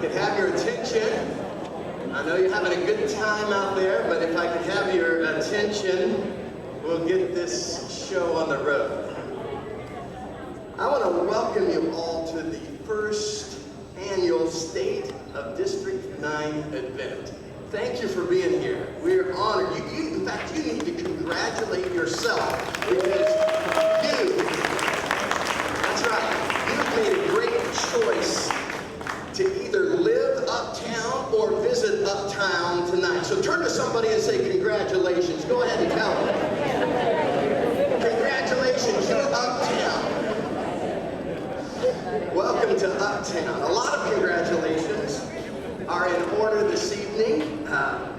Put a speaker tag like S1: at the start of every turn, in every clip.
S1: could have your attention. I know you're having a good time out there, but if I could have your attention, we'll get this show on the road. I want to welcome you all to the first annual State of District 9 event. Thank you for being here. We are honored. In fact, you need to congratulate yourself because that's right, you've made a great choice to either live uptown or visit uptown tonight. So turn to somebody and say congratulations. Go ahead and tell them. Congratulations, you're uptown. Welcome to uptown. A lot of congratulations are in order this evening.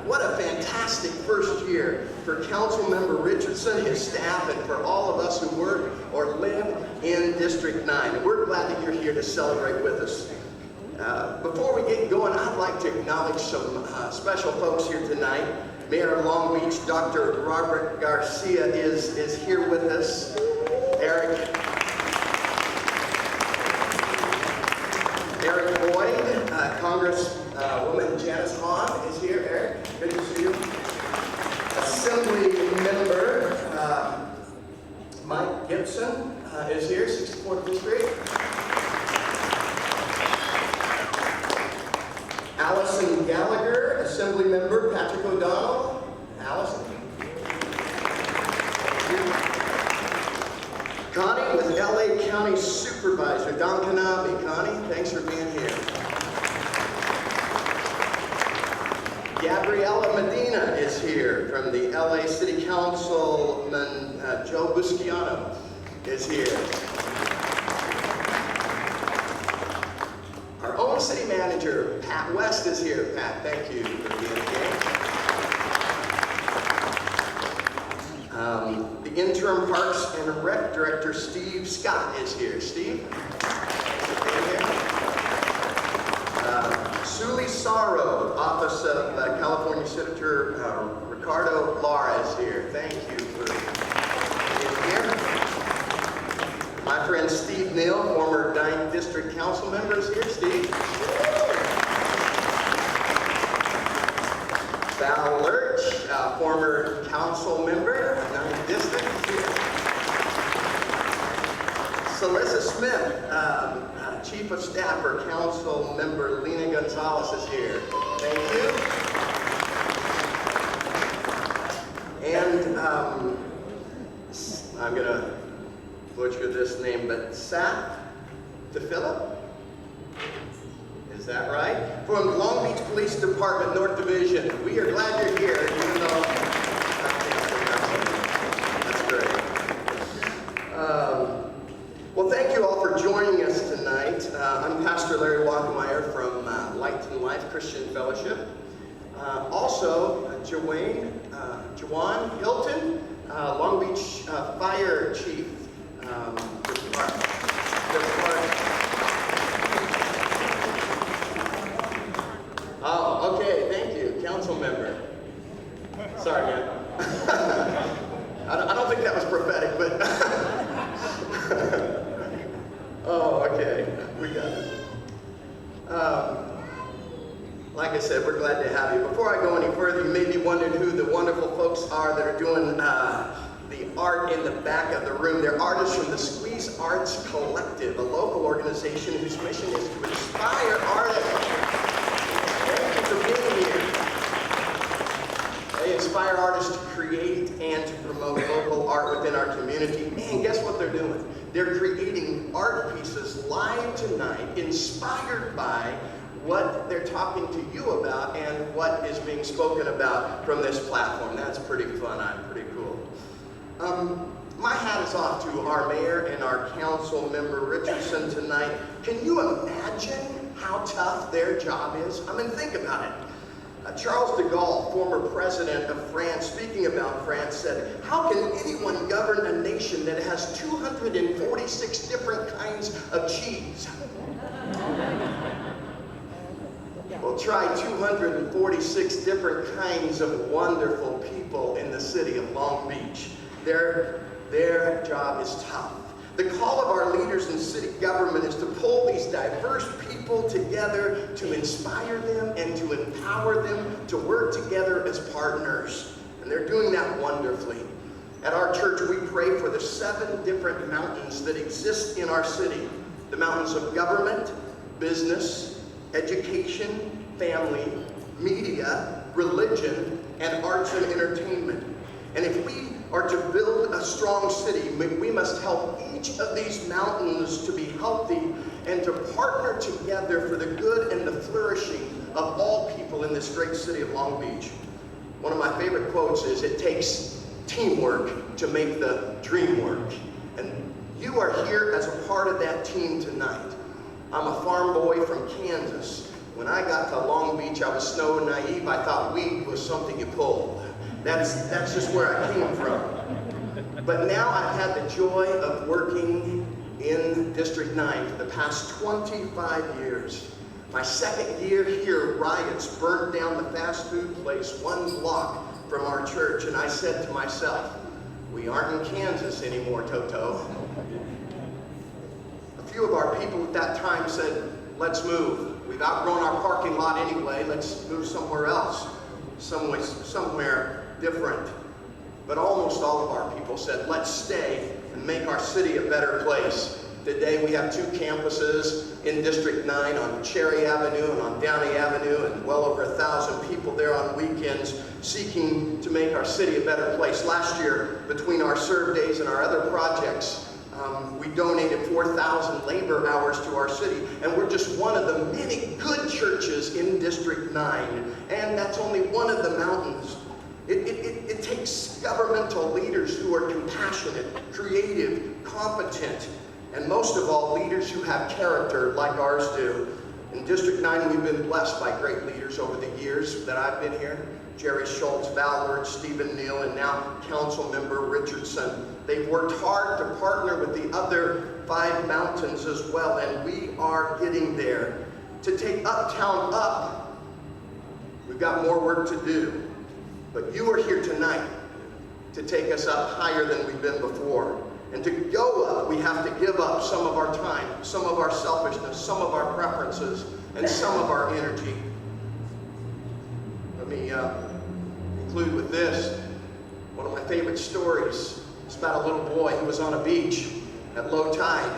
S1: What a fantastic first year for Councilmember Richardson, his staff, and for all of us who work or live in District 9. And we're glad that you're here to celebrate with us. Before we get going, I'd like to acknowledge some special folks here tonight. Mayor of Long Beach, Dr. Robert Garcia is here with us. Eric Boyd, Congresswoman Janice Hahn is here. Eric, good to see you. Assembly member Mike Gibson is here, 64th District. Allison Gallagher, Assembly member Patrick O'Donnell. Allison. Connie with LA County Supervisor Don Kanabe. Connie, thanks for being here. Gabriela Medina is here from the LA City Councilman Joe Busciano is here. Our own city manager Pat West is here. Pat, thank you for being here. The interim Parks and Rec Director Steve Scott is here. Steve, thanks for being here. Suli Sorrow, Office of California Senator Ricardo Lara is here. Thank you for being here. My friend Steve Neal, former 9th District Council member is here. Steve. Val Lurch, former council member, 9th District is here. Celissa Smith, Chief of Staff for Council Member Lena Gonzalez is here. Thank you. And I'm going to butcher this name, but Sat DePhilip? Is that right? From Long Beach Police Department, North Division. We are glad you're here, even though that's great. Well, thank you all for joining us tonight. I'm Pastor Larry Walkemeyer from Light and Life Christian Fellowship. Also, Jawan Hilton, Long Beach Fire Chief. Oh, okay, thank you, council member. Sorry, man. I don't think that was prophetic, but oh, okay, we got it. Like I said, we're glad to have you. Before I go any further, you may be wondering who the wonderful folks are that are doing the art in the back of the room. They're artists from the Squeeze Arts Collective, a local organization whose mission is to inspire artists. Thank you for being here. They inspire artists to create and to promote local art within our community. And guess what they're doing? They're creating art pieces live tonight, inspired by what they're talking to you about and what is being spoken about from this platform. That's pretty fun. Pretty cool. My hat is off to our mayor and our council member Richardson tonight. Can you imagine how tough their job is? I mean, think about it. Charles de Gaulle, former president of France, speaking about France, said, "How can anyone govern a nation that has 246 different kinds of cheese?" Well, try 246 different kinds of wonderful people in the city of Long Beach. Their job is tough. The call of our leaders in city government is to pull these diverse people together, to inspire them and to empower them to work together as partners. And they're doing that wonderfully. At our church, we pray for the 7 different mountains that exist in our city. The mountains of government, business, education, family, media, religion, and arts and entertainment. And if we are to build a strong city, we must help each of these mountains to be healthy and to partner together for the good and the flourishing of all people in this great city of Long Beach. One of my favorite quotes is, "It takes teamwork to make the dream work." And you are here as a part of that team tonight. I'm a farm boy from Kansas. When I got to Long Beach, I was snow naive. I thought weed was something you pulled. That's just where I came from. But now I've had the joy of working in District 9 for the past 25 years. My second year here, riots burned down the fast food place 1 block from our church, and I said to myself, we aren't in Kansas anymore, Toto. A few of our people at that time said, let's move. We've outgrown our parking lot anyway, let's move somewhere else, somewhere different. But almost all of our people said, let's stay and make our city a better place. Today we have 2 campuses in District 9 on Cherry Avenue and on Downey Avenue, and well over 1,000 people there on weekends seeking to make our city a better place. Last year, between our serve days and our other projects, we donated 4,000 labor hours to our city, and we're just one of the many good churches in District 9, and that's only one of the mountains. It takes governmental leaders who are compassionate, creative, competent, and most of all, leaders who have character like ours do. In District 9, we've been blessed by great leaders over the years that I've been here. Jerry Schultz, Val Lord, Stephen Neal, and now Council Member Richardson. They've worked hard to partner with the other 5 mountains as well, and we are getting there. To take Uptown up, we've got more work to do. But you are here tonight to take us up higher than we've been before. And to go up, we have to give up some of our time, some of our selfishness, some of our preferences, and some of our energy. Let me conclude with this. One of my favorite stories is about a little boy who was on a beach at low tide,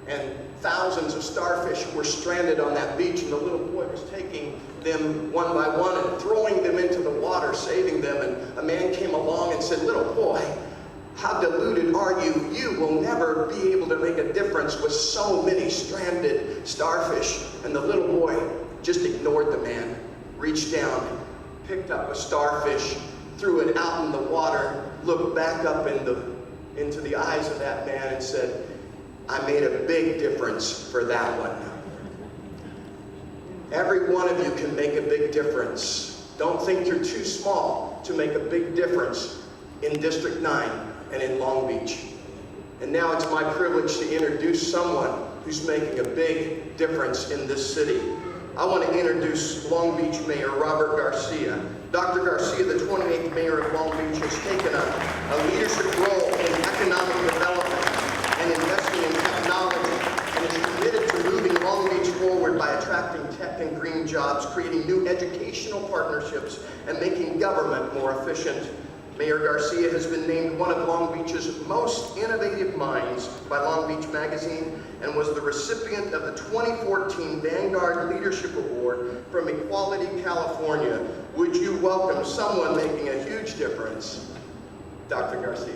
S1: and thousands of starfish were stranded on that beach, and the little boy was taking them one by one and throwing them into the water, saving them. And a man came along and said, little boy, how deluded are you? You will never be able to make a difference with so many stranded starfish. And the little boy just ignored the man, reached down, picked up a starfish, threw it out in the water, looked back up into the eyes of that man and said, I made a big difference for that one. Every one of you can make a big difference. Don't think you're too small to make a big difference in District 9 and in Long Beach. And now it's my privilege to introduce someone who's making a big difference in this city. I want to introduce Long Beach Mayor Robert Garcia. Dr. Garcia, the 28th Mayor of Long Beach, has taken a leadership role in economic development and investing in technology, and is committed to moving Long Beach forward by attracting tech and green jobs, creating new educational partnerships, and making government more efficient. Mayor Garcia has been named one of Long Beach's most innovative minds by Long Beach Magazine and was the recipient of the 2014 Vanguard Leadership Award from Equality California. Would you welcome someone making a huge difference, Dr. Garcia?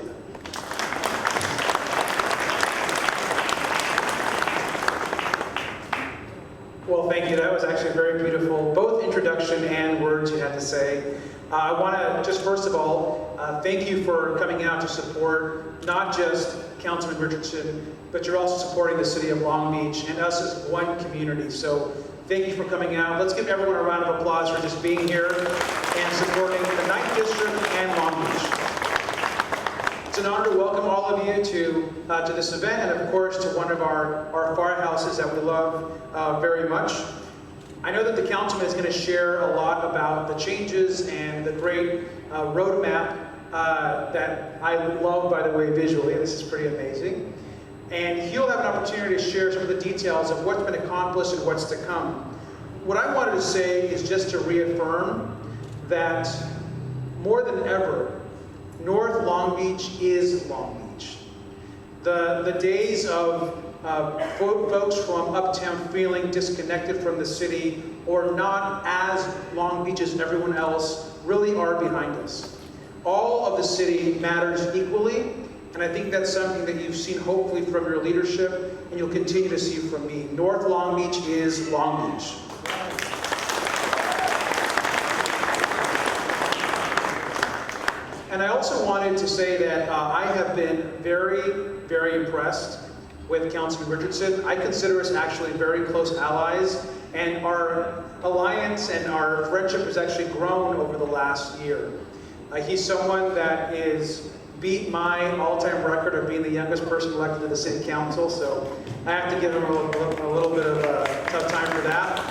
S2: Well, thank you. That was actually very beautiful, both introduction and words you had to say. I want to just first of all, thank you for coming out to support not just Councilman Richardson, but you're also supporting the city of Long Beach and us as one community. So thank you for coming out. Let's give everyone a round of applause for just being here and supporting the 9th District and Long Beach. It's an honor to welcome all of you to this event, and of course to one of our firehouses that we love very much. I know that the councilman is going to share a lot about the changes and the great roadmap that I love, by the way, visually. This is pretty amazing. and he'll have an opportunity to share some of the details of what's been accomplished and what's to come. What I wanted to say is just to reaffirm that more than ever, North Long Beach is Long Beach. The days of folks from uptown feeling disconnected from the city or not as Long Beach as everyone else really are behind us. All of the city matters equally, and I think that's something that you've seen hopefully from your leadership and you'll continue to see from me. North Long Beach is Long Beach. And I also wanted to say that I have been very, very impressed with Councilman Richardson. I consider us actually very close allies, and our alliance and our friendship has actually grown over the last year. He's someone that beat my all-time record of being the youngest person elected to the city council, so I have to give him a little bit of a tough time for that.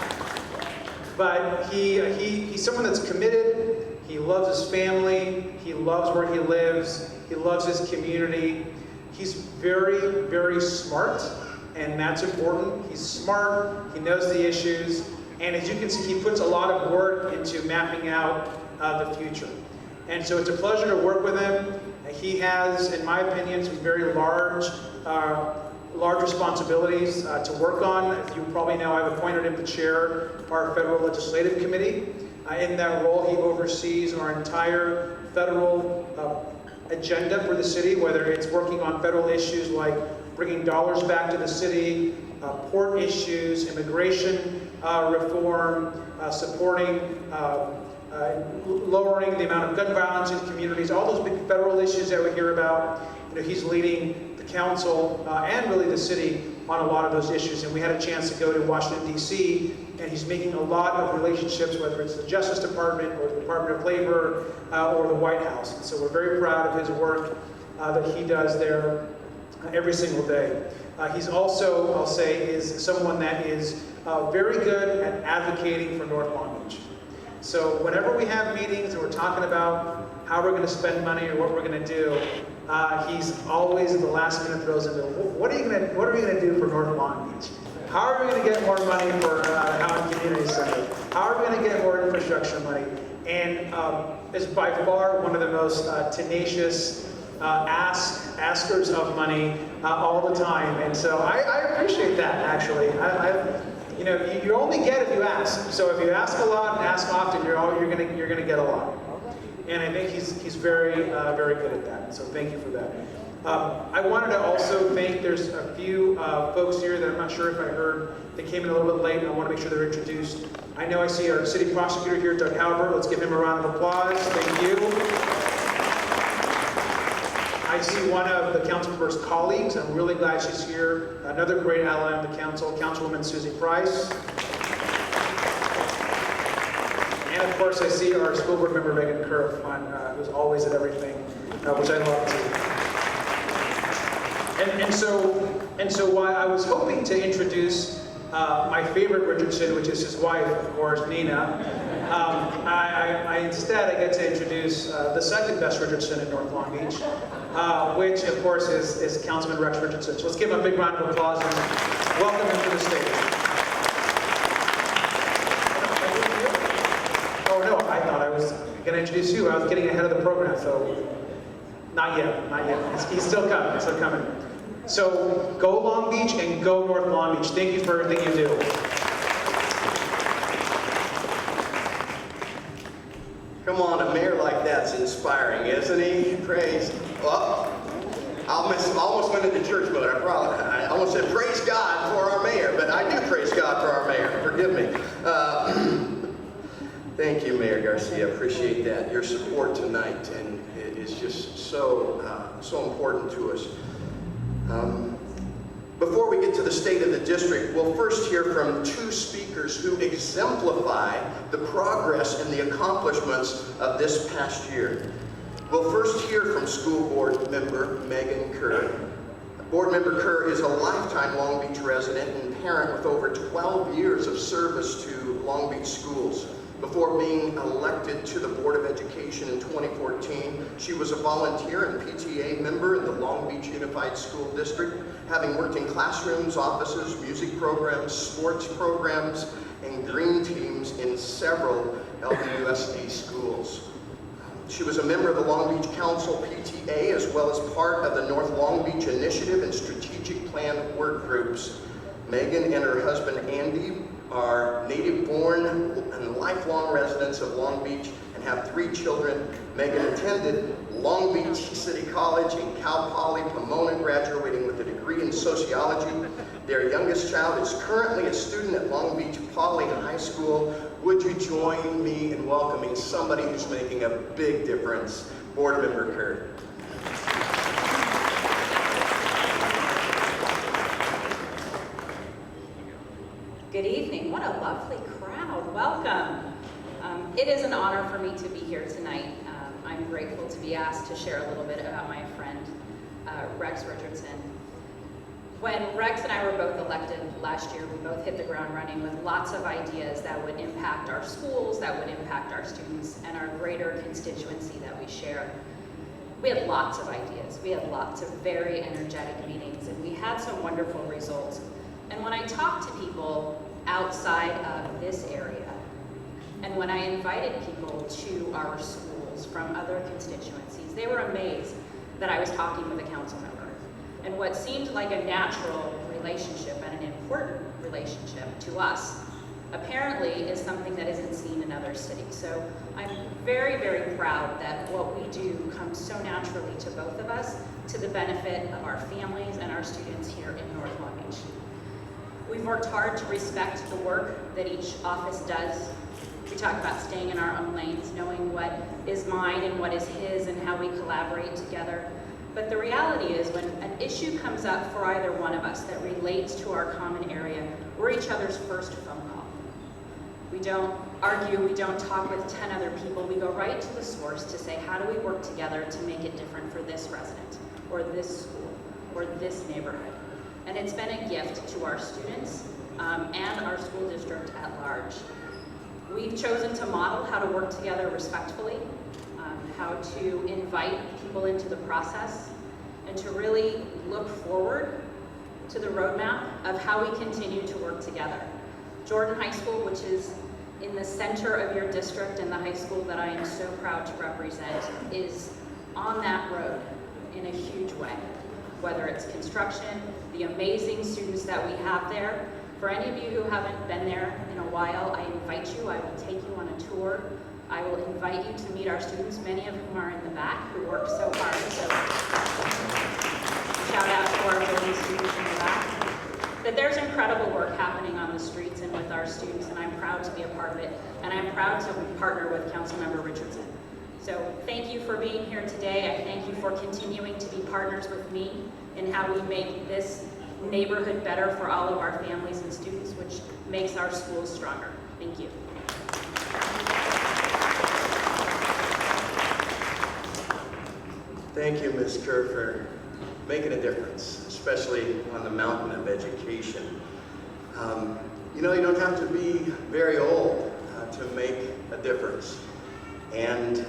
S2: But he's someone that's committed. He loves his family, he loves where he lives, he loves his community. He's very, very smart, and that's important. He's smart, he knows the issues, and as you can see, he puts a lot of work into mapping out the future. And so it's a pleasure to work with him. He has, in my opinion, some very large responsibilities to work on. If you probably know, I've appointed him to chair our Federal Legislative Committee. In that role, he oversees our entire federal agenda for the city, whether it's working on federal issues like bringing dollars back to the city, port issues, immigration reform, supporting lowering the amount of gun violence in communities, all those big federal issues that we hear about. He's leading the council and really the city on a lot of those issues. And we had a chance to go to Washington, D.C., and he's making a lot of relationships, whether it's the Justice Department or the Department of Labor or the White House. And so we're very proud of his work that he does there every single day. He's also, I'll say, is someone that is very good at advocating for North Long Beach. So whenever we have meetings and we're talking about how we're going to spend money or what we're going to do, he's always at the last minute throws into, what are we going to do for North Long Beach? How are we going to get more money for Howard Community Center? How are we going to get more infrastructure money? And is by far one of the most tenacious askers of money all the time. And so I appreciate that, actually. You only get if you ask. So if you ask a lot and ask often, you're gonna get a lot. And I think he's very very good at that. So thank you for that. I wanted to also thank. There's a few folks here that I'm not sure if I heard. They came in a little bit late, and I want to make sure they're introduced. I know I see our city prosecutor here, Doug Halbert. Let's give him a round of applause. Thank you. I see one of the councilmember's colleagues. I'm really glad she's here. Another great ally on the council, Councilwoman Susie Price. And of course, I see our school board member, Megan Kerr, who's always at everything, which I love too. And so while I was hoping to introduce my favorite Richardson, which is his wife, of course, Nina, instead I get to introduce the second best Richardson in North Long Beach, which of course is Councilman Rex Richardson. So let's give him a big round of applause and welcome him to the stage. Oh no, I thought I was going to introduce you. I was getting ahead of the program, so not yet. He's still coming. So go Long Beach and go North Long Beach. Thank you for everything you do.
S1: Come on, a mayor like that's inspiring, isn't he? Praise. Well, I almost went into church mode. I almost said praise God for our mayor, but I do praise God for our mayor. Forgive me. Thank you, Mayor Garcia. Appreciate that. Your support tonight, and it is just so important to us. Before we get to the state of the district, we'll first hear from two speakers who exemplify the progress and the accomplishments of this past year. We'll first hear from school board member Megan Kerr. Board member Kerr is a lifetime Long Beach resident and parent with over 12 years of service to Long Beach schools. Before being elected to the Board of Education in 2014, she was a volunteer and PTA member in the Long Beach Unified School District, having worked in classrooms, offices, music programs, sports programs, and green teams in several LBUSD schools. She was a member of the Long Beach Council PTA, as well as part of the North Long Beach Initiative and Strategic Plan work groups. Megan and her husband Andy are native-born and lifelong residents of Long Beach and have 3 children. Megan attended Long Beach City College and Cal Poly Pomona, graduating with a degree in sociology. Their youngest child is currently a student at Long Beach Poly High School. Would you join me in welcoming somebody who's making a big difference, Board Member Curry?
S3: Good evening. What a lovely crowd. Welcome. It is an honor for me to be here tonight. I'm grateful to be asked to share a little bit about my friend, Rex Richardson. When Rex and I were both elected last year, we both hit the ground running with lots of ideas that would impact our schools, that would impact our students, and our greater constituency that we share. We had lots of ideas. We had lots of very energetic meetings, and we had some wonderful results. And when I talked to people outside of this area, and when I invited people to our schools from other constituencies, they were amazed that I was talking with a council member. And what seemed like a natural relationship and an important relationship to us, apparently is something that isn't seen in other cities. So I'm very, very proud that what we do comes so naturally to both of us, to the benefit of our families and our students here in North Long Beach. We've worked hard to respect the work that each office does. We talk about staying in our own lanes, knowing what is mine and what is his and how we collaborate together. But the reality is when an issue comes up for either one of us that relates to our common area, we're each other's first phone call. We don't argue, we don't talk with 10 other people. We go right to the source to say, how do we work together to make it different for this resident, or this school, or this neighborhood? And it's been a gift to our students and our school district at large. We've chosen to model how to work together respectfully, how to invite people into the process, and to really look forward to the roadmap of how we continue to work together. Jordan High School, which is in the center of your district and the high school that I am so proud to represent, is on that road in a huge way. Whether it's construction, the amazing students that we have there. For any of you who haven't been there in a while, I invite you, I will take you on a tour. I will invite you to meet our students, many of whom are in the back, who work so hard. So shout out to our building students in the back. But there's incredible work happening on the streets and with our students, and I'm proud to be a part of it. And I'm proud to partner with Councilmember Richardson. So thank you for being here today. I thank you for continuing to be partners with me in how we make this neighborhood better for all of our families and students, which makes our schools stronger. Thank you.
S1: Thank you, Ms. Kerr, for making a difference, especially on the mountain of education. You know, you don't have to be very old to make a difference. And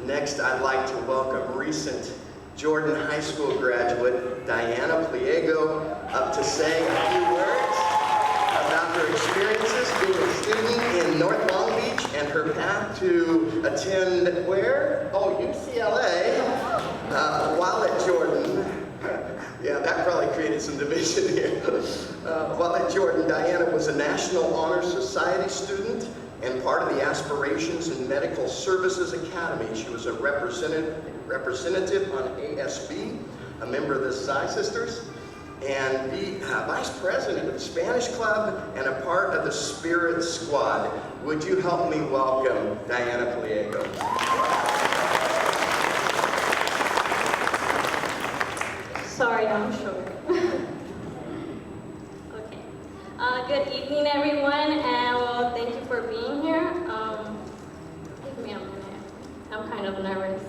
S1: next, I'd like to welcome recent Jordan High School graduate Diana Pliego up to say a few words about her experiences being a student in North Long Beach and her path to attend where? Oh, UCLA, while at Jordan. Yeah, that probably created some division here. While at Jordan, Diana was a National Honor Society student and part of the Aspirations in Medical Services Academy. She was a representative on ASB, a member of the Psi Sisters, and the vice president of the Spanish Club and a part of the Spirit Squad. Would you help me welcome Diana Pliego?
S4: Sorry, I'm short. Okay. Good evening, everyone, and well, thank you for being here. Give me a minute. I'm kind of nervous.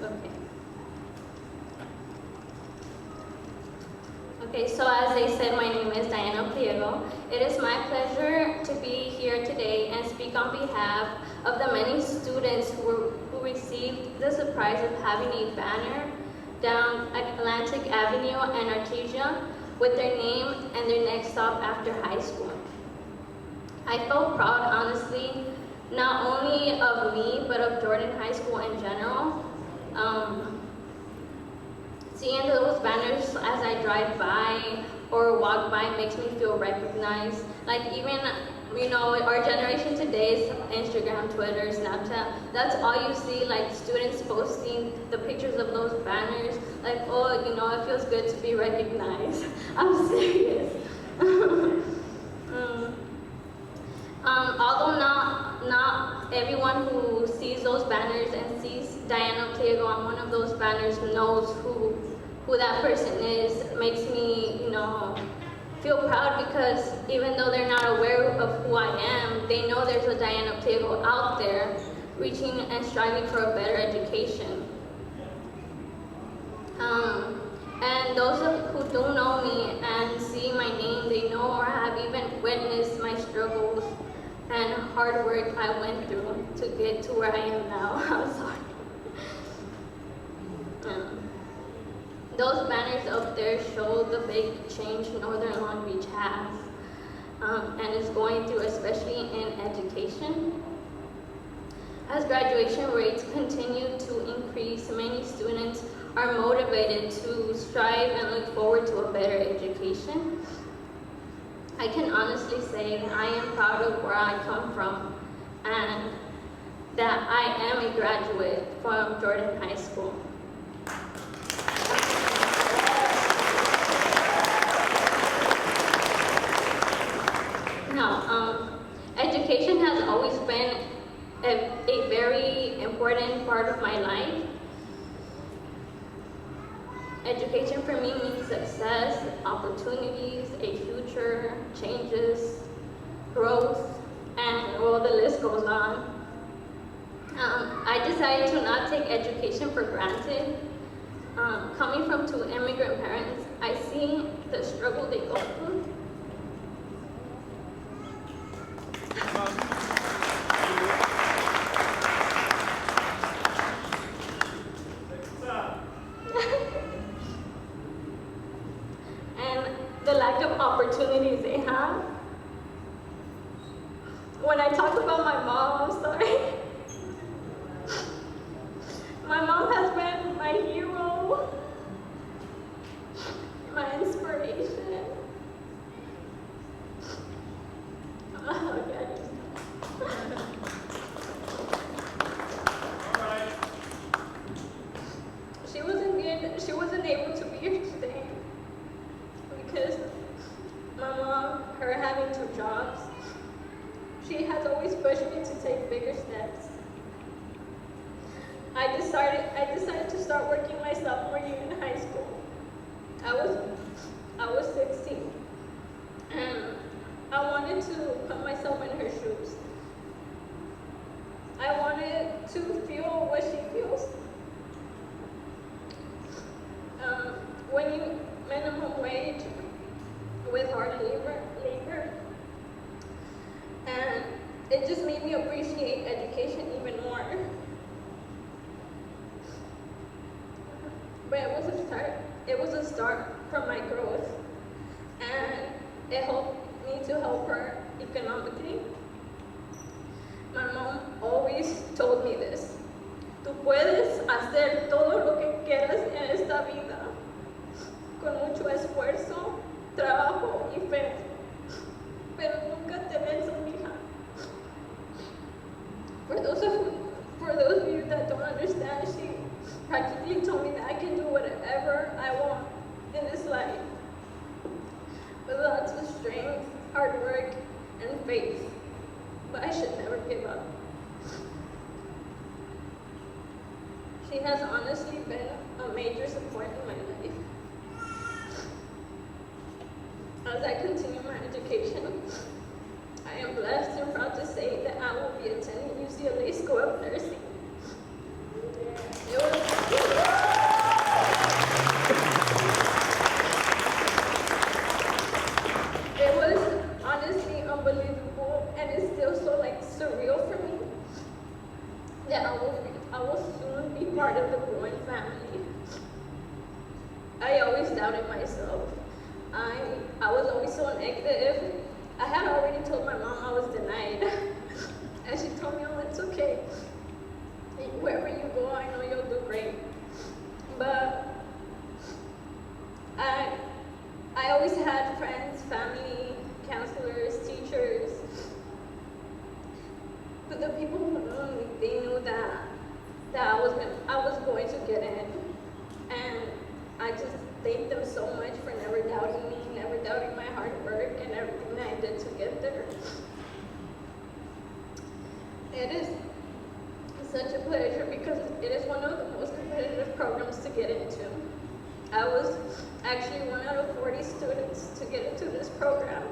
S4: Okay. Okay, so as they said, my name is Diana Pliego. It is my pleasure to be here today and speak on behalf of the many students who received the surprise of having a banner down Atlantic Avenue and Artesia with their name and their next stop after high school. I felt proud, honestly, not only of me, but of Jordan High School in general. Seeing those banners as I drive by or walk by makes me feel recognized. Like even, our generation today's Instagram, Twitter, Snapchat, that's all you see, like students posting the pictures of those banners. Like, oh, it feels good to be recognized. I'm serious. Although not everyone who sees those banners and sees Diana Ortega on one of those banners knows who that person is, makes me, feel proud, because even though they're not aware of who I am, they know there's a Diana Ortega out there reaching and striving for a better education. And those who do know me and see my name, they know or have even witnessed my struggles and hard work I went through to get to where I am now. I'm sorry. Those banners up there show the big change Northern Long Beach has and is going through, especially in education. As graduation rates continue to increase, many students are motivated to strive and look forward to a better education. I can honestly say that I am proud of where I come from and that I am a graduate from Jordan High School. Now, education has always been a very important part of my life. Education for me means success, opportunities, a future, changes, growth, and well, the list goes on. I decided to not take education for granted. Coming from two immigrant parents, I see the struggle they go through. And the lack of opportunities they have. When I talk about my mom, I'm sorry. My mom has been my hero, my inspiration. Oh, she wasn't able to be here today because my mom, her having 2 jobs, she has always pushed me to take bigger steps. I decided to start working my sophomore year in high school. I was 16, and I wanted to put myself in her shoes. I wanted to feel what she feels. When you minimum wage with hard labor, and it just made me appreciate education even more. But it was a start from my growth, and it helped me to help her economically. My mom always told me this: tú puedes hacer todo lo que quieras en esta vida, con mucho esfuerzo, trabajo y fe, pero nunca te vences, mija. For those of you that don't understand, she practically told me that I can do whatever I want in this life, with lots of strength, hard work, and faith. But I should never give up. She has honestly been a major support in my life. As I continue my education, I am blessed and proud to say that I will be attending UCLA School of Nursing. It was honestly unbelievable, and it's still so surreal for me that I will soon be part of the growing family. I always doubted myself. I was always so negative. I had already told my mom I was denied. And she told me, oh, it's okay. Wherever you go, I know you'll do great. But I always had friends, family, counselors, teachers. But the people who knew me, they knew that I was going to get in. And I just thank them so much for never doubting me, never doubting my hard work and everything that I did to get there. It is such a pleasure because it is one of the most competitive programs to get into. I was actually 1 out of 40 students to get into this program.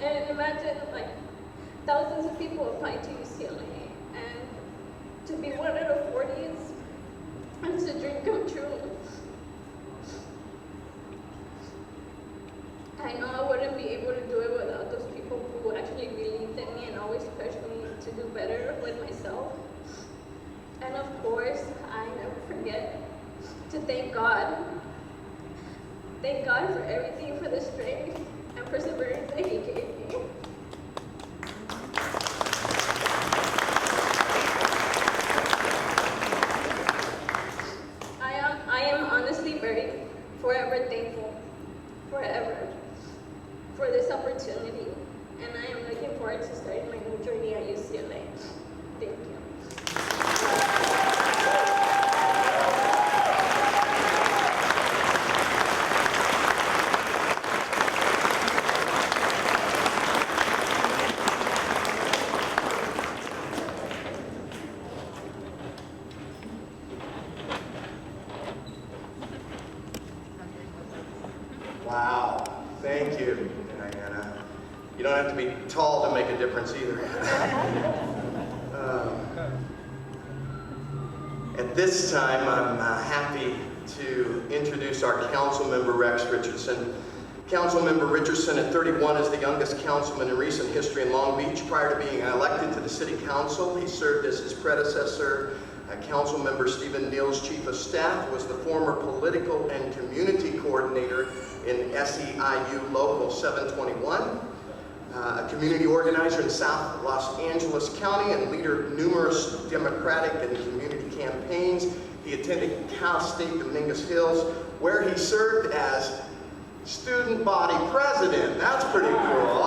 S4: And imagine like thousands of people applying to UCLA, and to be 1 out of 40 it's a dream come true. I know I wouldn't be able to do it without those people who actually believed in me and always pushed me to do better with myself. And of course, I never forget to thank God. Thank God for everything, for the strength and perseverance that He gave me. I am honestly very forever thankful, forever, for this opportunity. And I am looking forward to starting my new journey at UCLA. Thank you.
S1: Wow, thank you, Diana. You don't have to be tall to make a difference either. At this time, I'm happy to introduce our council member, Rex Richardson. Councilmember Richardson, at 31, is the youngest councilman in recent history in Long Beach. Prior to being elected to the city council, he served as his predecessor, Councilmember Stephen Neal's chief of staff, was the former political and community coordinator in SEIU Local 721, a community organizer in South Los Angeles County and leader of numerous democratic and community campaigns. He attended Cal State Dominguez Hills, where he served as student body president. That's pretty cool.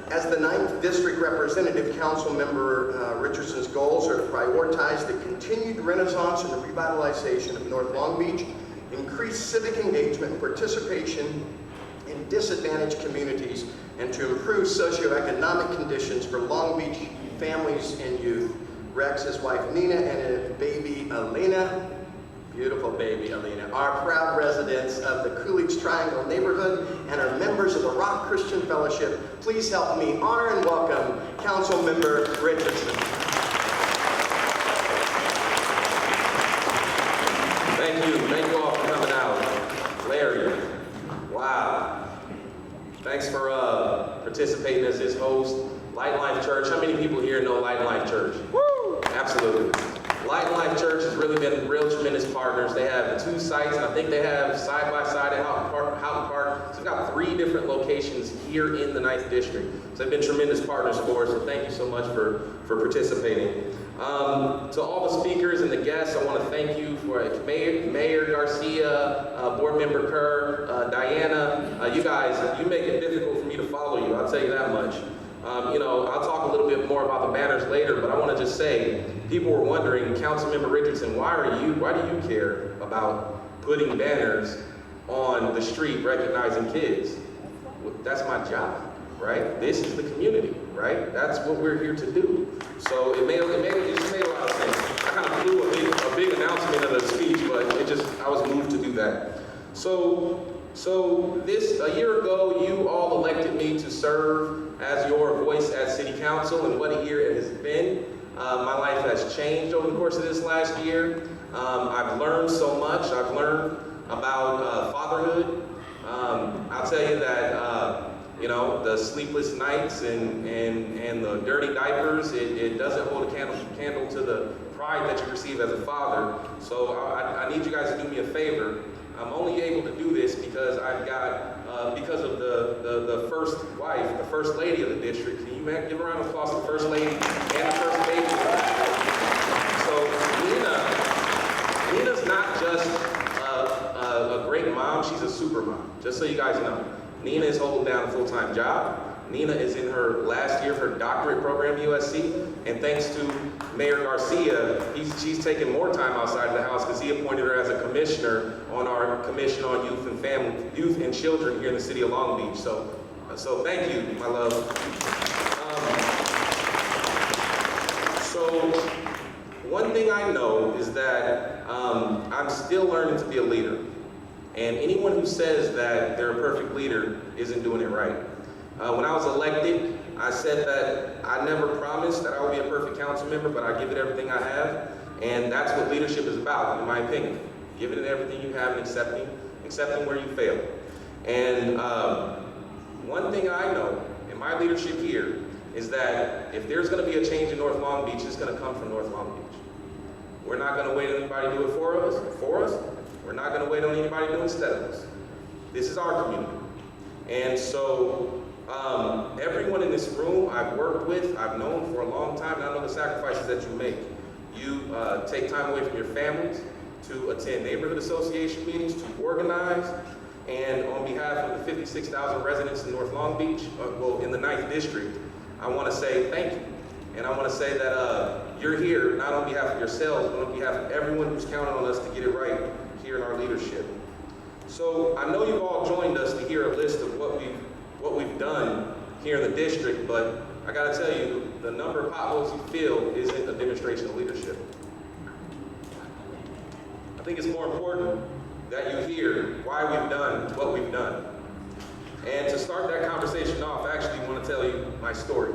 S1: As the 9th District Representative, Councilmember Richardson's goals are to prioritize the continued renaissance and revitalization of North Long Beach, increase civic engagement and participation in disadvantaged communities, and to improve socioeconomic conditions for Long Beach families and youth. Rex, his wife Nina, and his baby Elena, beautiful baby Elena, are proud residents of the Coolidge Triangle neighborhood and are members of the Rock Christian Fellowship. Please help me honor and welcome Councilmember Richardson.
S5: Thank you all for coming out. Larry, wow. Thanks for participating as his host. Light and Life Church, how many people here know Light and Life Church? Woo! Absolutely. Light and Life Church has really been real tremendous partners. They have 2 sites, and I think they have side by side at Houghton Park. So we've got 3 different locations here in the 9th District. So they've been tremendous partners for us, so thank you so much for participating. To all the speakers and the guests, I want to thank you for Mayor Garcia, Board Member Kerr, Diana. You guys, you make it difficult for me to follow you, I'll tell you that much. I'll talk a little bit more about the banners later, but I want to just say, people were wondering, Councilmember Richardson, why do you care about putting banners on the street recognizing kids? Well, that's my job, right? This is the community, right? That's what we're here to do. So it just made a lot of sense. I kind of blew a big announcement of the speech, but I was moved to do that. So a year ago, you all elected me to serve as your voice at City Council, and what a year it has been. My life has changed over the course of this last year. I've learned so much. I've learned about fatherhood. I'll tell you that You know, the sleepless nights and the dirty diapers, it doesn't hold a candle to the pride that you receive as a father. So I need you guys to do me a favor. I'm only able to do this because I've got, because of the first wife, the first lady of the district. Can you give a round of applause to the first lady and the first baby? So Nina's not just a great mom, she's a super mom, just so you guys know. Nina is holding down a full-time job. Nina is in her last year of her doctorate program at USC, and thanks to Mayor Garcia, she's taken more time outside of the house because he appointed her as a commissioner on our Commission on Youth and Children here in the city of Long Beach. So thank you, my love. So one thing I know is that I'm still learning to be a leader. And anyone who says that they're a perfect leader isn't doing it right. When I was elected, I said that I never promised that I would be a perfect council member, but I give it everything I have. And that's what leadership is about, in my opinion. Giving it everything you have and accepting where you fail. And one thing I know in my leadership here is that if there's going to be a change in North Long Beach, it's going to come from North Long Beach. We're not going to wait on anybody to do it for us. We're not going to wait on anybody to do it instead of us. This is our community. And so everyone in this room I've worked with, I've known for a long time, and I know the sacrifices that you make. You take time away from your families to attend neighborhood association meetings, to organize, and on behalf of the 56,000 residents in North Long Beach, in the 9th District, I want to say thank you. And I want to say that you're here not on behalf of yourselves, but on behalf of everyone who's counting on us to get it right here in our leadership. So I know you've all joined us to hear a list of what we've done here in the district, but I got to tell you, the number of potholes you feel isn't a demonstration of leadership. I think it's more important that you hear why we've done what we've done. And to start that conversation off, I actually want to tell you my story.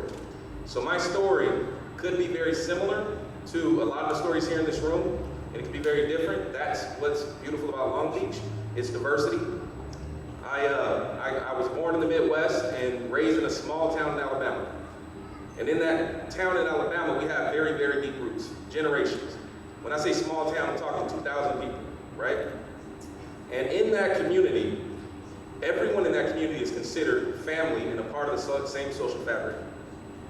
S5: So my story could be very similar to a lot of the stories here in this room, and it can be very different. That's what's beautiful about Long Beach. It's diversity. I was born in the Midwest and raised in a small town in Alabama. And in that town in Alabama, we have very, very deep roots, generations. When I say small town, I'm talking 2,000 people, right? And in that community, everyone in that community is considered family and a part of the same social fabric.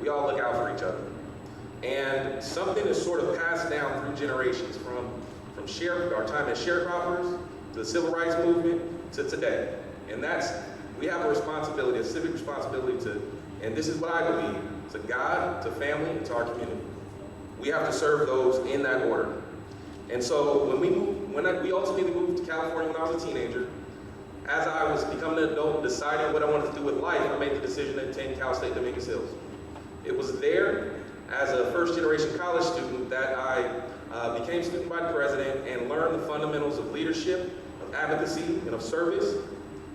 S5: We all look out for each other. And something is sort of passed down through generations from our time as sharecroppers to the civil rights movement to today. And we have a responsibility, a civic responsibility and this is what I believe, to God, to family, and to our community. We have to serve those in that order. And so when we ultimately moved to California when I was a teenager, as I was becoming an adult, deciding what I wanted to do with life, I made the decision to attend Cal State Dominguez Hills. It was there, as a first-generation college student, that I became student body president and learned the fundamentals of leadership, of advocacy, and of service.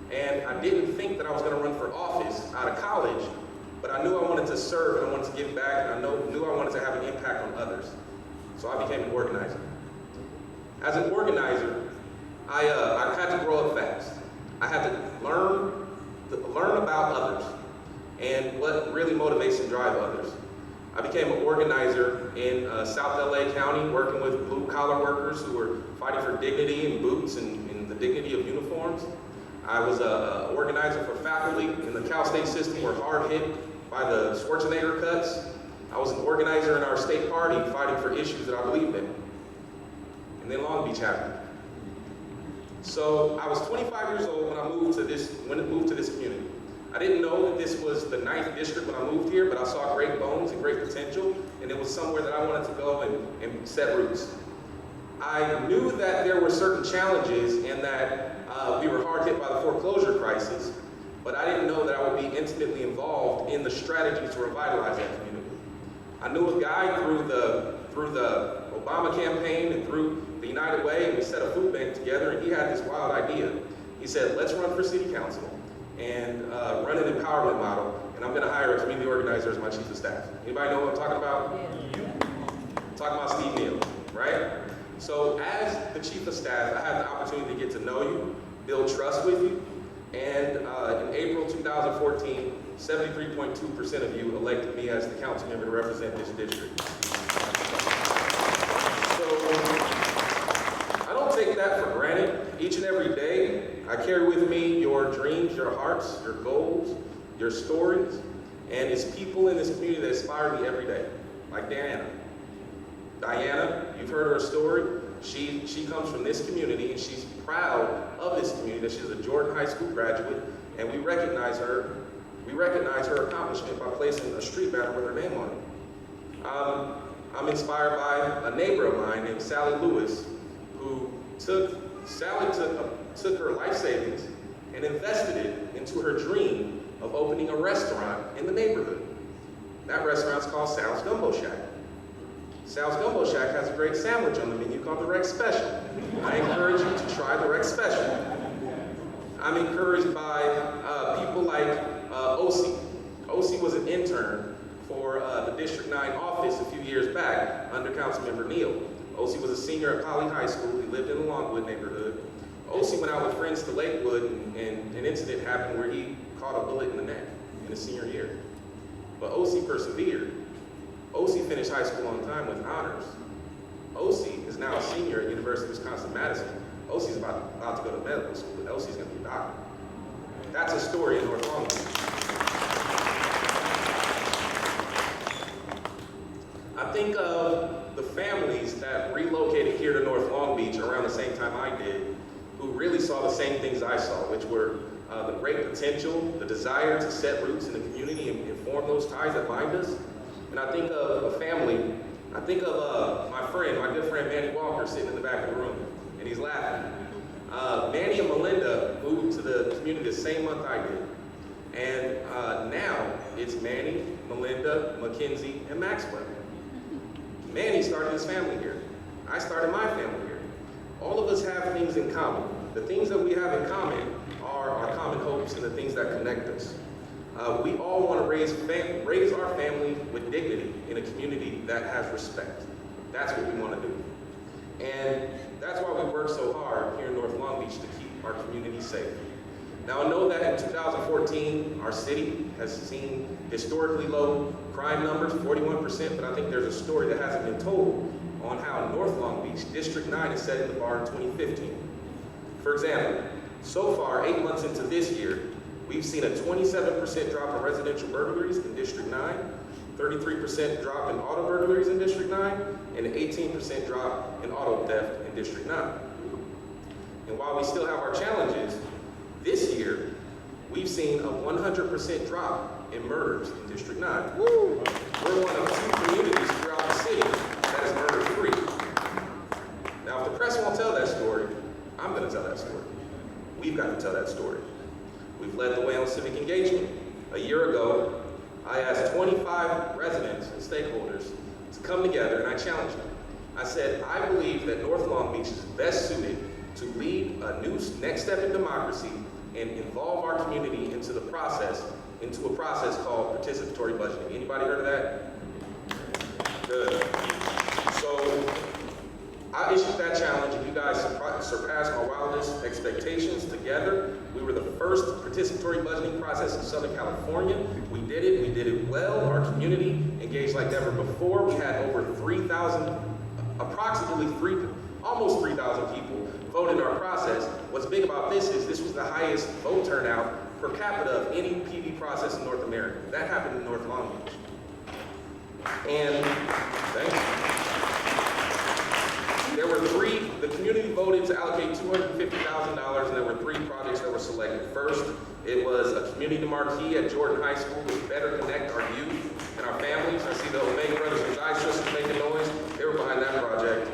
S5: And I didn't think that I was going to run for office out of college, but I knew I wanted to serve and I wanted to give back, and I knew I wanted to have an impact on others. So I became an organizer. As an organizer, I had to grow up fast. I had to learn about others and what really motivates and drives others. I became an organizer in South LA County, working with blue-collar workers who were fighting for dignity and boots and the dignity of uniforms. I was an organizer for faculty in the Cal State system who were hard hit by the Schwarzenegger cuts. I was an organizer in our state party fighting for issues that I believed in. And then Long Beach happened. So I was 25 years old when I moved to this community. I didn't know that this was the 9th District when I moved here, but I saw great bones and great potential, and it was somewhere that I wanted to go and set roots. I knew that there were certain challenges and that we were hard hit by the foreclosure crisis, but I didn't know that I would be intimately involved in the strategies to revitalize that community. I knew a guy through the Obama campaign and through the United Way, and we set a food bank together, and he had this wild idea. He said, let's run for city council and run an empowerment model, and I'm gonna hire a community organizer as my chief of staff. Anybody know what I'm talking about? Yeah. I'm talking about Steve Neal, right? So as the chief of staff, I had the opportunity to get to know you, build trust with you, And in April 2014, 73.2% of you elected me as the council member to represent this district. So I don't take that for granted. Each and every day, I carry with me your dreams, your hearts, your goals, your stories, and it's people in this community that inspire me every day, like Diana. Diana, you've heard her story. She comes from this community, and she's proud of this community, that she's a Jordan High School graduate, and we recognize her accomplishment by placing a street banner with her name on it. I'm inspired by a neighbor of mine named Sally Lewis, who took her life savings and invested it into her dream of opening a restaurant in the neighborhood. That restaurant's called Sal's Gumbo Shack. Sal's Gumbo Shack has a great sandwich on the menu called the Rex Special. I encourage you to try the Rex Special. I'm encouraged by people like Osi. Osi was an intern for the District 9 office a few years back under Councilmember Neal. Osi was a senior at Poly High School. He lived in the Longwood neighborhood. Osi went out with friends to Lakewood, and an incident happened where he caught a bullet in the neck in his senior year. But Osi persevered. Osi finished high school on time with honors. Osi is now a senior at University of Wisconsin-Madison. Osi's about to go to medical school, but Osi's going to be a doctor. That's a story in North Long Beach. I think of the families that relocated here to North Long Beach around the same time I did, who really saw the same things I saw, which were the great potential, the desire to set roots in the community and form those ties that bind us. And I think of a family, I think of my good friend Manny Walker, sitting in the back of the room, and he's laughing. Manny and Melinda moved to the community the same month I did. And now it's Manny, Melinda, Mackenzie, and Maxwell. Manny started his family here. I started my family here. All of us have things in common. The things that we have in common are our common hopes and the things that connect us. We all want to raise our family with dignity in a community that has respect. That's what we want to do. And that's why we work so hard here in North Long Beach to keep our community safe. Now, I know that in 2014, our city has seen historically low crime numbers, 41%, but I think there's a story that hasn't been told on how North Long Beach, District 9, is setting the bar in 2015. For example, so far, 8 months into this year, we've seen a 27% drop in residential burglaries in District 9, 33% drop in auto burglaries in District 9, and an 18% drop in auto theft in District 9. And while we still have our challenges, this year, we've seen a 100% drop in murders in District 9. Woo! We're one of 2 communities throughout the city that is murder-free. Now, if the press won't tell that story, I'm going to tell that story. We've got to tell that story. We've led the way on civic engagement. A year ago, I asked 25 residents and stakeholders to come together, and I challenged them. I said, I believe that North Long Beach is best suited to lead a new next step in democracy and involve our community into a process called participatory budgeting. Anybody heard of that? Good. So I issued that challenge, and you guys surpassed my wildest expectations. Together, we were the first participatory budgeting process in Southern California. We did it well. Our community engaged like never before. We had over 3,000, almost 3,000 people vote in our process. What's big about this is this was the highest vote turnout per capita of any PB process in North America. That happened in North Long Beach. And thank you. The community voted to allocate $250,000, and there were 3 projects that were selected. First, it was a community marquee at Jordan High School to better connect our youth and our families. I see the Omega Brothers and Guy sisters making noise. They were behind that project.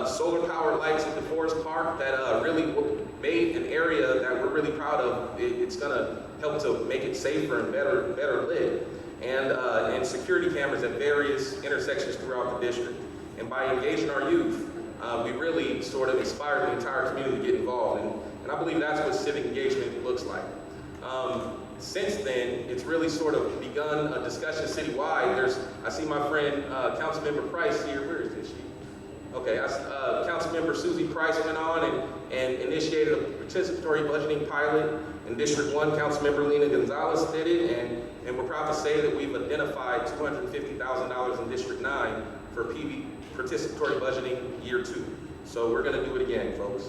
S5: Solar powered lights at DeForest Park that really made an area that we're really proud of. It's gonna help to make it safer and better lit. And security cameras at various intersections throughout the district. And by engaging our youth, we really sort of inspired the entire community to get involved. And I believe that's what civic engagement looks like. Since then, it's really sort of begun a discussion citywide. I see my friend, Councilmember Price here. Where is this? Okay, Councilmember Councilmember Susie Price went on and initiated a participatory budgeting pilot. In District 1, Councilmember Lena Gonzalez did it, and we're proud to say that we've identified $250,000 in District 9 for participatory budgeting year 2. So we're gonna do it again, folks.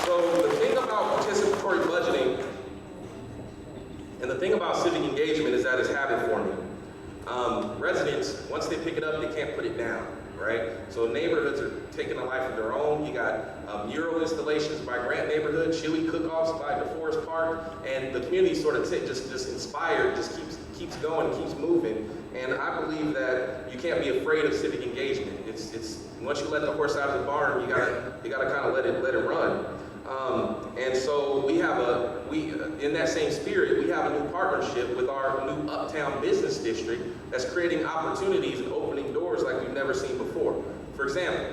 S5: So the thing about participatory budgeting and the thing about civic engagement is that it's habit forming. Residents, once they pick it up, they can't put it down, right? So neighborhoods are taking a life of their own. You got mural installations by Grant Neighborhood, chili cook-offs by DeForest Park, and the community sort of just inspired, just keeps going, keeps moving. And I believe that you can't be afraid of civic engagement. It's once you let the horse out of the barn, you gotta kind of let it run. And so in that same spirit, we have a new partnership with our new Uptown Business District that's creating opportunities and opening doors like we've never seen before. For example,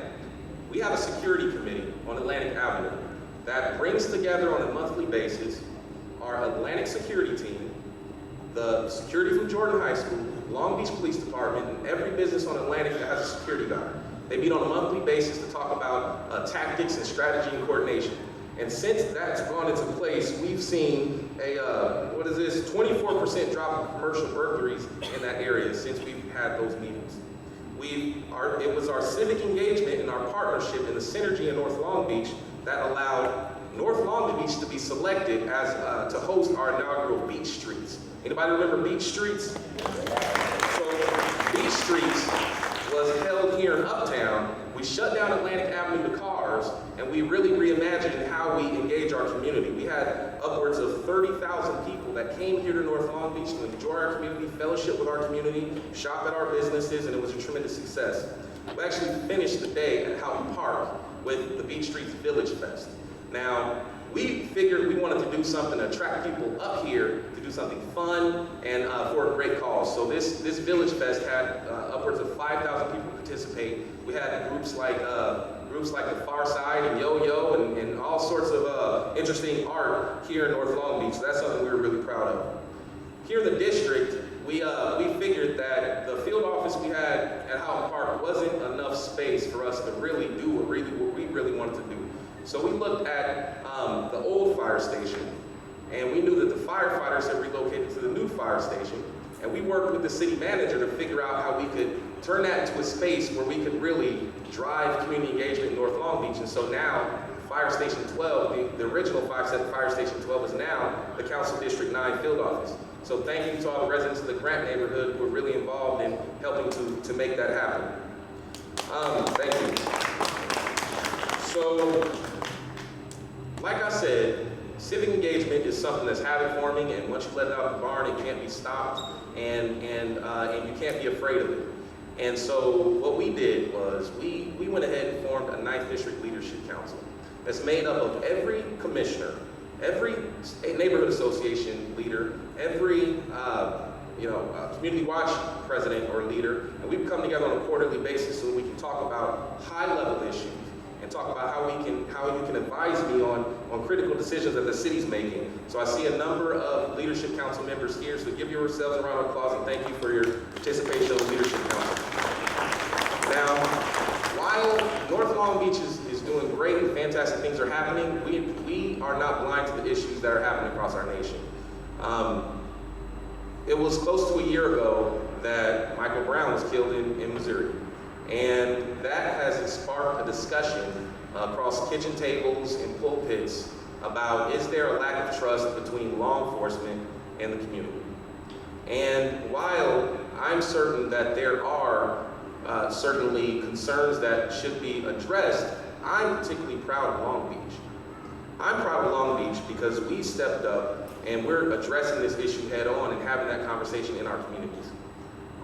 S5: we have a security committee on Atlantic Avenue that brings together on a monthly basis our Atlantic security team, the security from Jordan High School, Long Beach Police Department, and every business on Atlantic that has a security guard. They meet on a monthly basis to talk about tactics and strategy and coordination. And since that's gone into place, we've seen a, 24% drop in commercial burglaries in that area since we've had those meetings. It was our civic engagement and our partnership in the Synergy in North Long Beach that allowed North Long Beach to be selected as to host our inaugural Beach Streets. Anybody remember Beach Streets? So Beach Streets was held here in Uptown. We shut down Atlantic Avenue to cars, and we really reimagined how we engage our community. We had upwards of 30,000 people that came here to North Long Beach to enjoy our community, fellowship with our community, shop at our businesses, and it was a tremendous success. We actually finished the day at Houghton Park with the Beach Streets Village Fest. Now, we figured we wanted to do something to attract people up here, to do something fun and for a great cause. So this Village Fest had upwards of 5,000 people participate. We had groups like the Far Side and Yo-Yo and all sorts of interesting art here in North Long Beach. So that's something we were really proud of. Here in the district, we figured that the field office we had at Houghton Park wasn't enough space for us to really do what we really wanted to do. So we looked at the old fire station, and we knew that the firefighters had relocated to the new fire station, and we worked with the city manager to figure out how we could turn that into a space where we could really drive community engagement in North Long Beach. And so now, Fire Station 12, the original Fire Station 12 is now the Council District 9 field office. So thank you to all the residents of the Grant neighborhood who are really involved in helping to make that happen. Thank you. So, like I said, civic engagement is something that's habit forming, and once you let it out of the barn, it can't be stopped, and you can't be afraid of it. And so what we did was we went ahead and formed a 9th District Leadership Council that's made up of every commissioner, every neighborhood association leader, every community watch president or leader, and we come together on a quarterly basis so that we can talk about high-level issues and talk about how you can advise me on critical decisions that the city's making. So I see a number of Leadership Council members here, so give yourselves a round of applause and thank you for your participation in the Leadership Council. Now, while North Long Beach is doing great and fantastic things are happening, we are not blind to the issues that are happening across our nation. It was close to a year ago that Michael Brown was killed in Missouri. And that has sparked a discussion across kitchen tables and pulpits about, is there a lack of trust between law enforcement and the community? And while I'm certain that there are certainly concerns that should be addressed, I'm particularly proud of Long Beach. I'm proud of Long Beach because we stepped up and we're addressing this issue head on and having that conversation in our communities.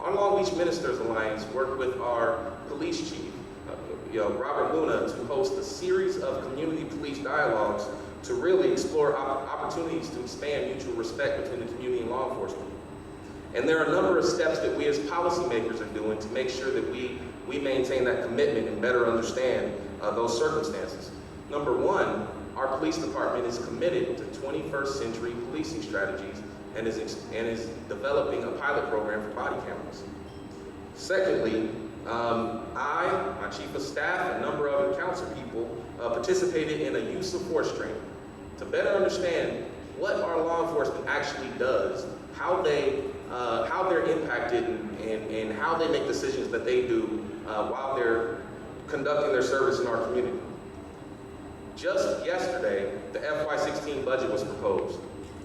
S5: Our Long Beach Ministers Alliance worked with our police chief, Robert Luna, to host a series of community police dialogues to really explore opportunities to expand mutual respect between the community and law enforcement. And there are a number of steps that we as policymakers are doing to make sure that we maintain that commitment and better understand those circumstances. Number one, our police department is committed to 21st century policing strategies and is developing a pilot program for body cameras. Secondly, I, my chief of staff, and a number of other council people participated in a use of force training to better understand what our law enforcement actually does, how they're impacted, and how they make decisions that they do while they're conducting their service in our community. Just yesterday, the FY16 budget was proposed.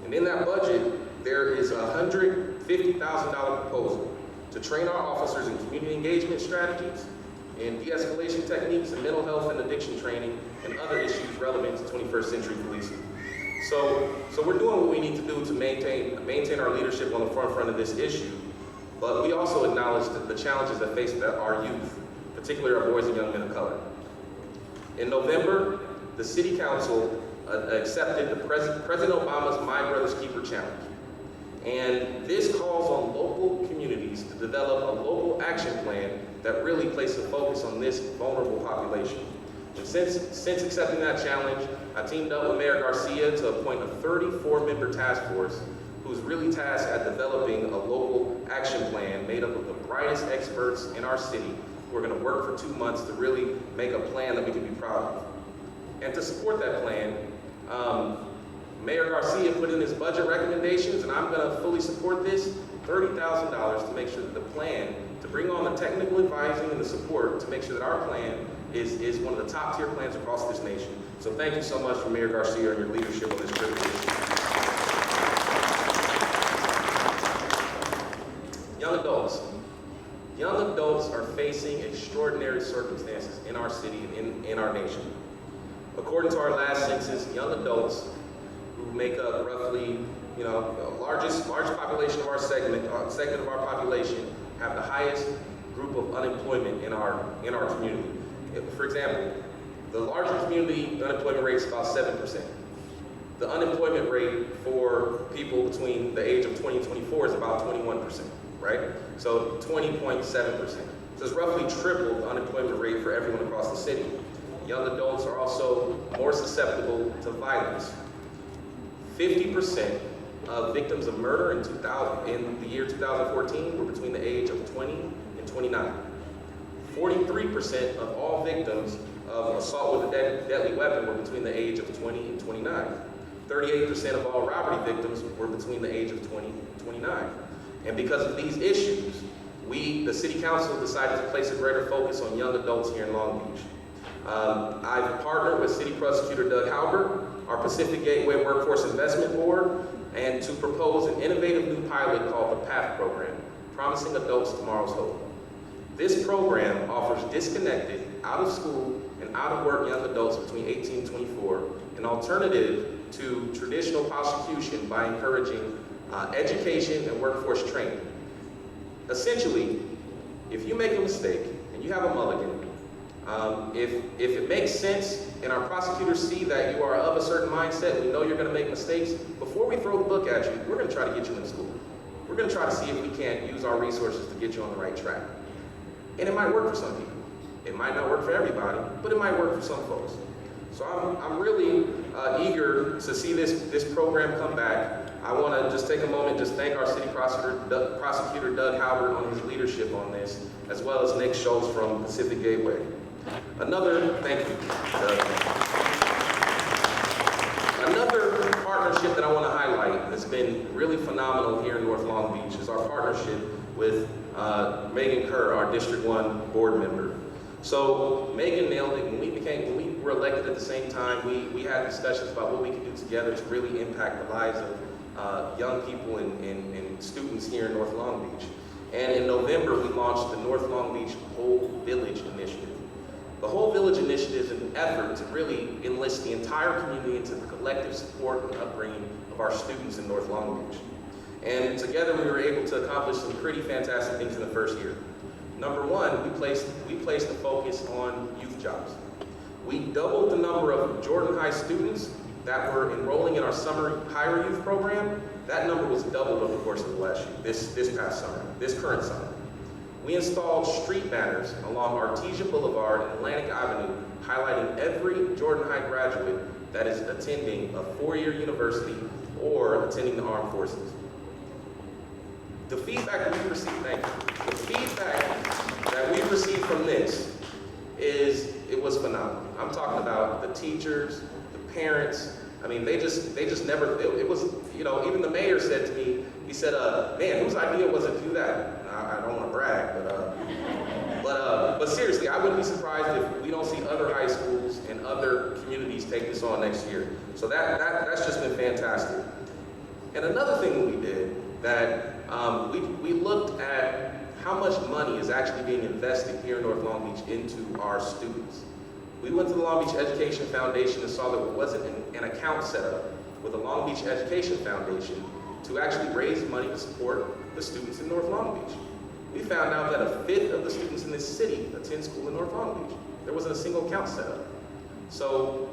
S5: And in that budget, there is a $150,000 proposal to train our officers in community engagement strategies, in de-escalation techniques, and mental health and addiction training, and other issues relevant to 21st century policing. So we're doing what we need to do to maintain our leadership on the front of this issue, but we also acknowledge the challenges that face our youth, particularly our boys and young men of color. In November, the City Council accepted the President Obama's My Brother's Keeper Challenge. And this calls on local communities to develop a local action plan that really places a focus on this vulnerable population. And since accepting that challenge, I teamed up with Mayor Garcia to appoint a 34-member task force who's really tasked at developing a local action plan made up of the brightest experts in our city who are going to work for 2 months to really make a plan that we can be proud of. And to support that plan, Mayor Garcia put in his budget recommendations, and I'm going to fully support this, $30,000 to make sure that the plan, to bring on the technical advising and the support to make sure that our plan is one of the top tier plans across this nation. So thank you so much for Mayor Garcia and your leadership on this critical issue. Young adults. Young adults are facing extraordinary circumstances in our city and in our nation. According to our last census, young adults who make up roughly, largest population of our segment of our population, have the highest group of unemployment in our community. For example, the larger community unemployment rate is about 7%. The unemployment rate for people between the age of 20 and 24 is about 21%, right? So 20.7%. So it's roughly triple the unemployment rate for everyone across the city. Young adults are also more susceptible to violence. 50% of victims of murder in the year 2014 were between the age of 20 and 29. 43% of all victims of assault with a deadly weapon were between the age of 20 and 29. 38% of all robbery victims were between the age of 20 and 29. And because of these issues, the City Council decided to place a greater focus on young adults here in Long Beach. I've partnered with City Prosecutor Doug Halbert, our Pacific Gateway Workforce Investment Board, and to propose an innovative new pilot called the PATH program, Promising Adults Tomorrow's Hope. This program offers disconnected, out of school, and out of work young adults between 18 and 24 an alternative to traditional prosecution by encouraging education and workforce training. Essentially, if you make a mistake and you have a mulligan, if it makes sense and our prosecutors see that you are of a certain mindset, we know you're going to make mistakes, before we throw the book at you, we're going to try to get you in school. We're going to try to see if we can't use our resources to get you on the right track. And it might work for some people. It might not work for everybody, but it might work for some folks. So I'm really eager to see this program come back. I want to just take a moment, just thank our City Prosecutor Doug Halbert on his leadership on this, as well as Nick Schultz from Pacific Gateway. Thank you, Doug. Another partnership that I want to highlight that's been really phenomenal here in North Long Beach is our partnership with Megan Kerr, our District 1 board member. So Megan nailed it. When we were elected at the same time, we had discussions about what we could do together to really impact the lives of young people and students here in North Long Beach. And in November, we launched the North Long Beach Whole Village Initiative. The Whole Village Initiative is an effort to really enlist the entire community into the collective support and upbringing of our students in North Long Beach. And together we were able to accomplish some pretty fantastic things in the first year. Number one, we placed a focus on youth jobs. We doubled the number of Jordan High students that were enrolling in our summer higher youth program. That number was doubled over the course of the last year, this current summer. We installed street banners along Artesia Boulevard and Atlantic Avenue, highlighting every Jordan High graduate that is attending a four-year university or attending the armed forces. The feedback that we received, received from this it was phenomenal. I'm talking about the teachers, the parents. I mean, they just never, it was, you know, even the mayor said to me, he said, man, whose idea was it to do that? I don't want to brag, but seriously, I wouldn't be surprised if we don't see other high schools and other communities take this on next year. So that's just been fantastic. And another thing we did that we looked at how much money is actually being invested here in North Long Beach into our students. We went to the Long Beach Education Foundation and saw that there wasn't an account set up with the Long Beach Education Foundation to actually raise money to support the students in North Long Beach. We found out that 1/5 of the students in this city attend school in North Long Beach. There wasn't a single account set up. So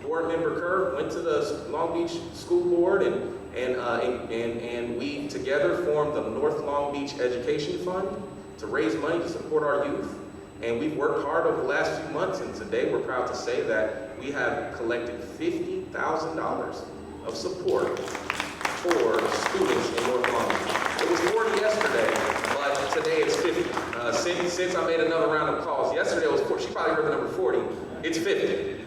S5: Board Member Kerr went to the Long Beach School Board and we together formed the North Long Beach Education Fund to raise money to support our youth. And we've worked hard over the last few months, and today we're proud to say that we have collected $50,000 of support for students in North Long Beach. It was 40 yesterday, but today it's 50. Since I made another round of calls, yesterday it was 40. She probably heard the number 40. It's 50.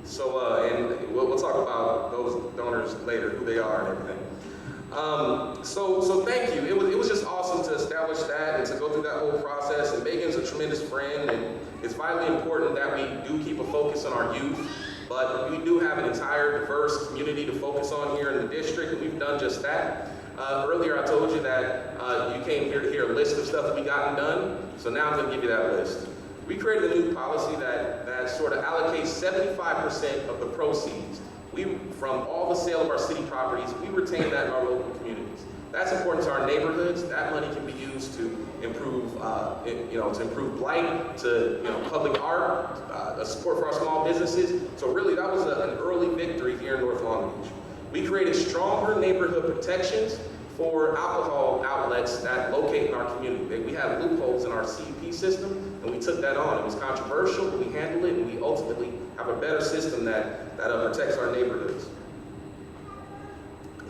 S5: So, and we'll talk about those donors later, who they are and everything. So thank you. It was just awesome to establish that and to go through that whole process. And Megan's a tremendous friend, and it's vitally important that we do keep a focus on our youth. But we do have an entire diverse community to focus on here in the district, and we've done just that. Earlier I told you that you came here to hear a list of stuff that we gotten done. So now I'm going to give you that list. We created a new policy that sort of allocates 75% of the proceeds. From all the sale of our city properties, we retain that in our local communities. That's important to our neighborhoods. That money can be used to improve, to improve blight, to public art, support for our small businesses. So really, that was an early victory here in North Long Beach. We created stronger neighborhood protections for alcohol outlets that locate in our community. We have loopholes in our CUP system, and we took that on. It was controversial, but we handled it, and we ultimately have a better system that protects our neighborhoods.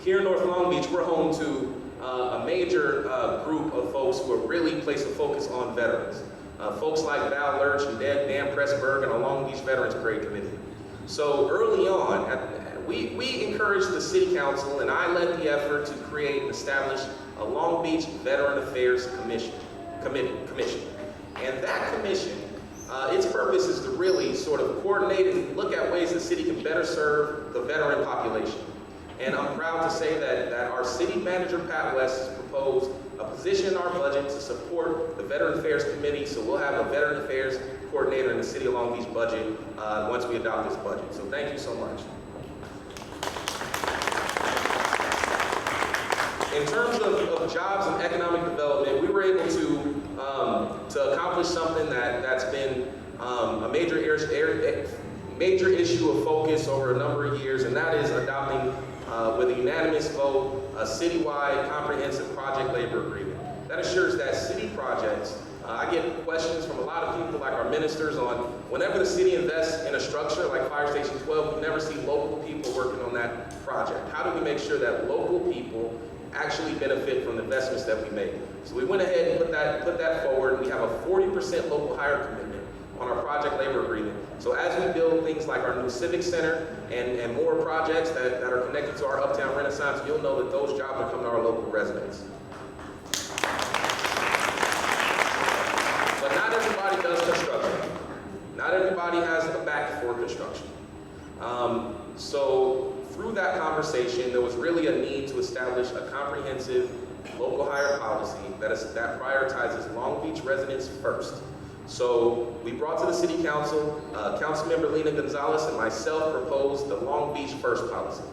S5: Here in North Long Beach, we're home to a major group of folks who have really placed a focus on veterans. Folks like Val Lurch and Dan Pressburg and our Long Beach Veterans Parade Committee. So early on, we encouraged the City Council, and I led the effort to create and establish a Long Beach Veteran Affairs Commission. And that commission, its purpose is to really sort of coordinate and look at ways the city can better serve the veteran population. And I'm proud to say that our city manager, Pat West, has proposed a position in our budget to support the Veteran Affairs Committee, so we'll have a Veteran Affairs coordinator in the City of Long Beach budget once we adopt this budget. So thank you so much. In terms of jobs and economic development, we were able to accomplish something that's been a major issue of focus over a number of years, and that is adopting with a unanimous vote a citywide comprehensive project labor agreement. That assures that city projects, I get questions from a lot of people like our ministers on whenever the city invests in a structure like Fire Station 12, we never see local people working on that project. How do we make sure that local people actually benefit from the investments that we make? So we went ahead and put that forward. We have a 40% local hire commitment on our project labor agreement. So as we build things like our new Civic Center and more projects that are connected to our Uptown Renaissance, you'll know that those jobs are coming to our local residents. But not everybody does construction. Not everybody has a back for construction. So through that conversation, there was really a need to establish a comprehensive local hire policy that prioritizes Long Beach residents first. So we brought to the City Council, Councilmember Lena Gonzalez and myself proposed the Long Beach First policy.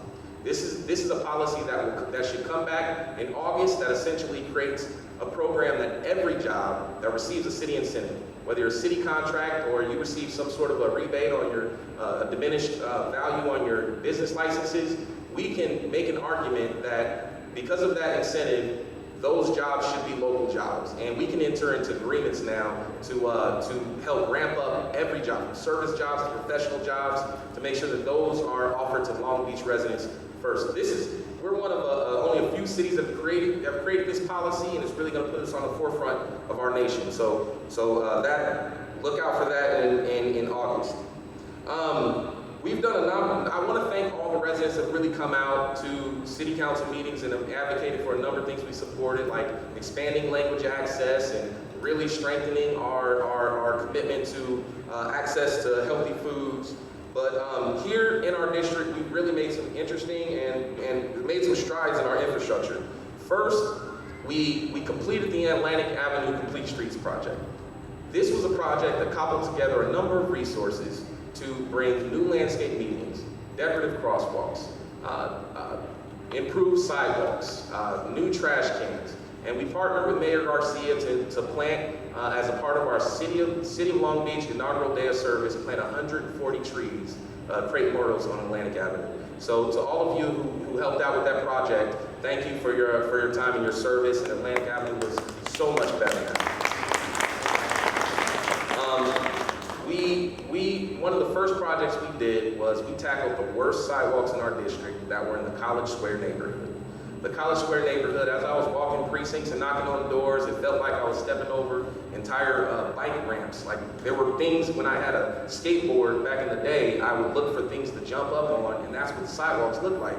S5: This is a policy that should come back in August that essentially creates a program that every job that receives a city incentive, whether you're a city contract or you receive some sort of a rebate on your diminished value on your business licenses, we can make an argument that because of that incentive, those jobs should be local jobs. And we can enter into agreements now to help ramp up every job, service jobs, professional jobs, to make sure that those are offered to Long Beach residents first. This is we're one of only a few cities that have created this policy, and it's really going to put us on the forefront of our nation. So look out for that in August. We've done I want to thank all the residents that have really come out to city council meetings and have advocated for a number of things we supported, like expanding language access and really strengthening our commitment to access to healthy foods. But here in our district, we've really made some interesting and made some strides in our infrastructure. First, we completed the Atlantic Avenue Complete Streets project. This was a project that cobbled together a number of resources to bring new landscape medians, decorative crosswalks, improved sidewalks, new trash cans. And we partnered with Mayor Garcia to plant, as a part of our City of Long Beach inaugural day of service, plant 140 trees, crepe myrtles on Atlantic Avenue. So to all of you who helped out with that project, thank you for your time and your service, and Atlantic Avenue was so much better now. One of the first projects we did was we tackled the worst sidewalks in our district that were in the College Square neighborhood. The College Square neighborhood, as I was walking precincts and knocking on the doors, it felt like I was stepping over entire bike ramps. Like there were things, when I had a skateboard back in the day, I would look for things to jump up on, and that's what the sidewalks looked like.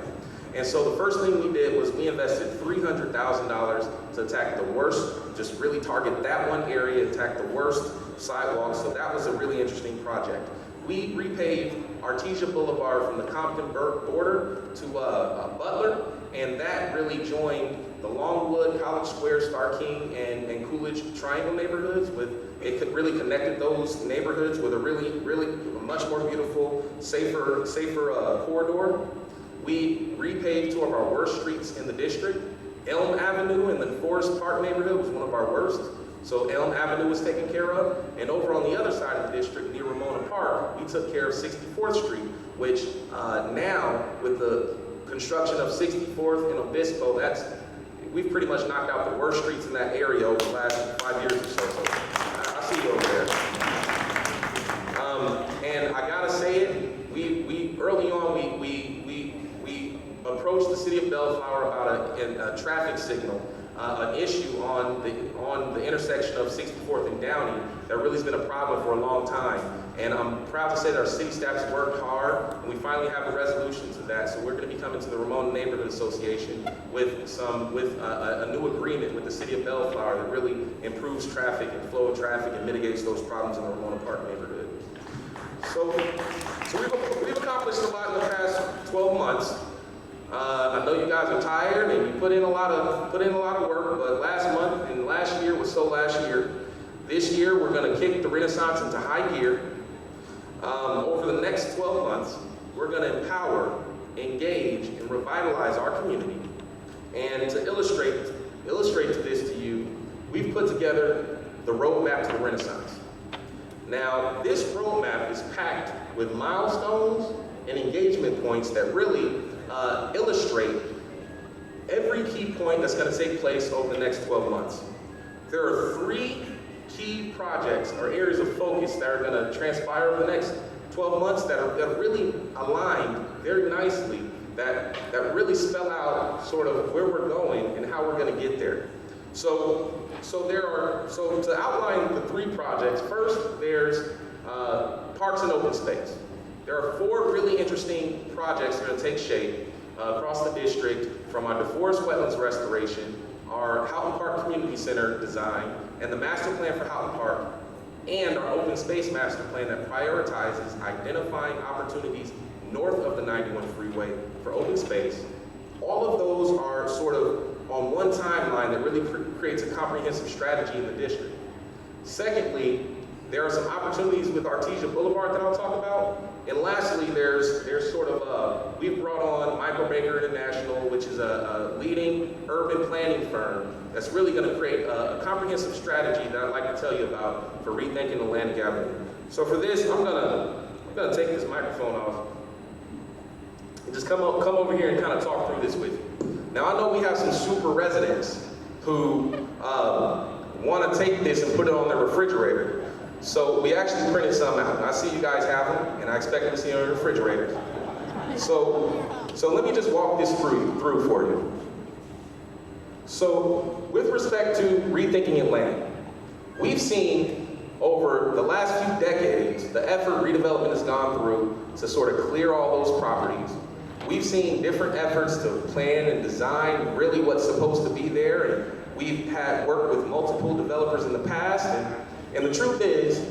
S5: And so the first thing we did was we invested $300,000 to attack the worst, just really target that one area, attack the worst sidewalks. So that was a really interesting project. We repaved Artesia Boulevard from the Compton border to Butler, and that really joined the Longwood, College Square, Star King, and Coolidge Triangle neighborhoods. It really connected those neighborhoods with a really much more beautiful, safer corridor. We repaved two of our worst streets in the district. Elm Avenue in the Forest Park neighborhood was one of our worst. So Elm Avenue was taken care of. And over on the other side of the district, near Ramona Park, we took care of 64th Street, which now, with the construction of 64th and Obispo, we've pretty much knocked out the worst streets in that area over the last 5 years or so. So I see you over there. And I gotta say it, we early on, we approached the city of Bellflower about a traffic signal, an issue on the intersection of 64th and Downey that really has been a problem for a long time. And I'm proud to say that our city staff has worked hard, and we finally have a resolution to that. So we're going to be coming to the Ramona Neighborhood Association with a new agreement with the city of Bellflower that really improves traffic and flow of traffic and mitigates those problems in the Ramona Park neighborhood. So we've accomplished a lot in the past 12 months. I know you guys are tired and you put in a lot of work, but last month and last year was so last year. This year we're going to kick the Renaissance into high gear. Over the next 12 months, we're going to empower, engage, and revitalize our community. And to illustrate this to you, we've put together the roadmap to the Renaissance. Now, this roadmap is packed with milestones and engagement points that really illustrate every key point that's going to take place over the next 12 months. There are 3 key projects or areas of focus that are going to transpire over the next 12 months that are really aligned very nicely, that really spell out sort of where we're going and how we're going to get there. So to outline the 3 projects, first there's parks and open space. There are 4 really interesting projects that are going to take shape across the district, from our DeForest Wetlands restoration, our Houghton Park Community Center design, and the master plan for Houghton Park, and our open space master plan that prioritizes identifying opportunities north of the 91 freeway for open space. All of those are sort of on one timeline that really creates a comprehensive strategy in the district. Secondly, there are some opportunities with Artesia Boulevard that I'll talk about. And lastly, there's sort of we've brought on Michael Baker International, which is a leading urban planning firm that's really going to create a comprehensive strategy that I'd like to tell you about for rethinking Atlantic Avenue. So for this, I'm gonna take this microphone off and just come over here and kind of talk through this with you. Now I know we have some super residents who want to take this and put it on their refrigerator. So we actually printed some out. I see you guys have them, and I expect them to see them on your refrigerators. So let me just walk this through for you. So with respect to Rethinking Atlanta, we've seen over the last few decades the effort redevelopment has gone through to sort of clear all those properties. We've seen different efforts to plan and design really what's supposed to be there, and we've had worked with multiple developers in the past, and the truth is,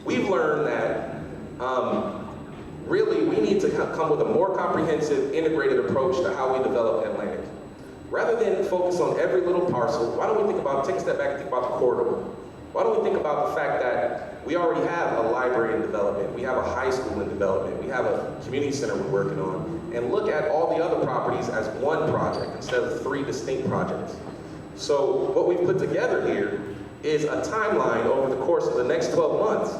S5: we've learned that really we need to come with a more comprehensive, integrated approach to how we develop Atlantic. Rather than focus on every little parcel, why don't we take a step back and think about the corridor? Why don't we think about the fact that we already have a library in development, we have a high school in development, we have a community center we're working on, and look at all the other properties as one project instead of 3 distinct projects. So what we've put together here is a timeline over the course of the next 12 months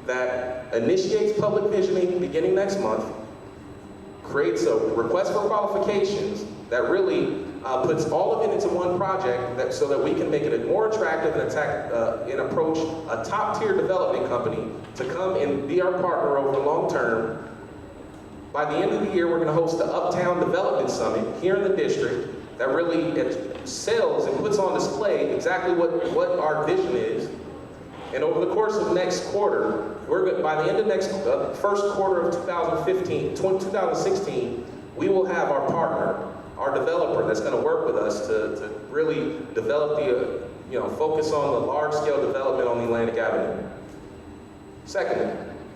S5: that initiates public visioning beginning next month, creates a request for qualifications that really puts all of it into one project so that we can make it more attractive and approach a top-tier development company to come and be our partner over the long term. By the end of the year, we're going to host the Uptown Development Summit here in the district that really sells and puts on display exactly what our vision is. And over the course of next quarter, by the end of first quarter of 2016, we will have our partner, our developer that's going to work with us to really develop focus on the large-scale development on the Atlantic Avenue. Secondly,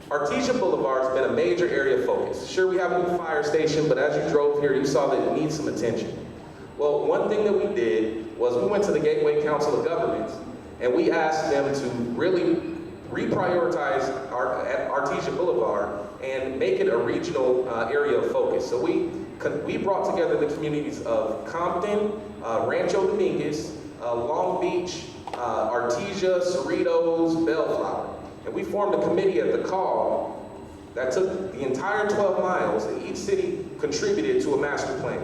S5: Artesia Boulevard has been a major area of focus. Sure, we have a new fire station, but as you drove here, you saw that it needs some attention. Well, one thing that we did was we went to the Gateway Council of Governments, and we asked them to really reprioritize Artesia Boulevard and make it a regional area of focus. So we brought together the communities of Compton, Rancho Dominguez, Long Beach, Artesia, Cerritos, Bellflower. And we formed a committee at the call that took the entire 12 miles, and each city contributed to a master plan.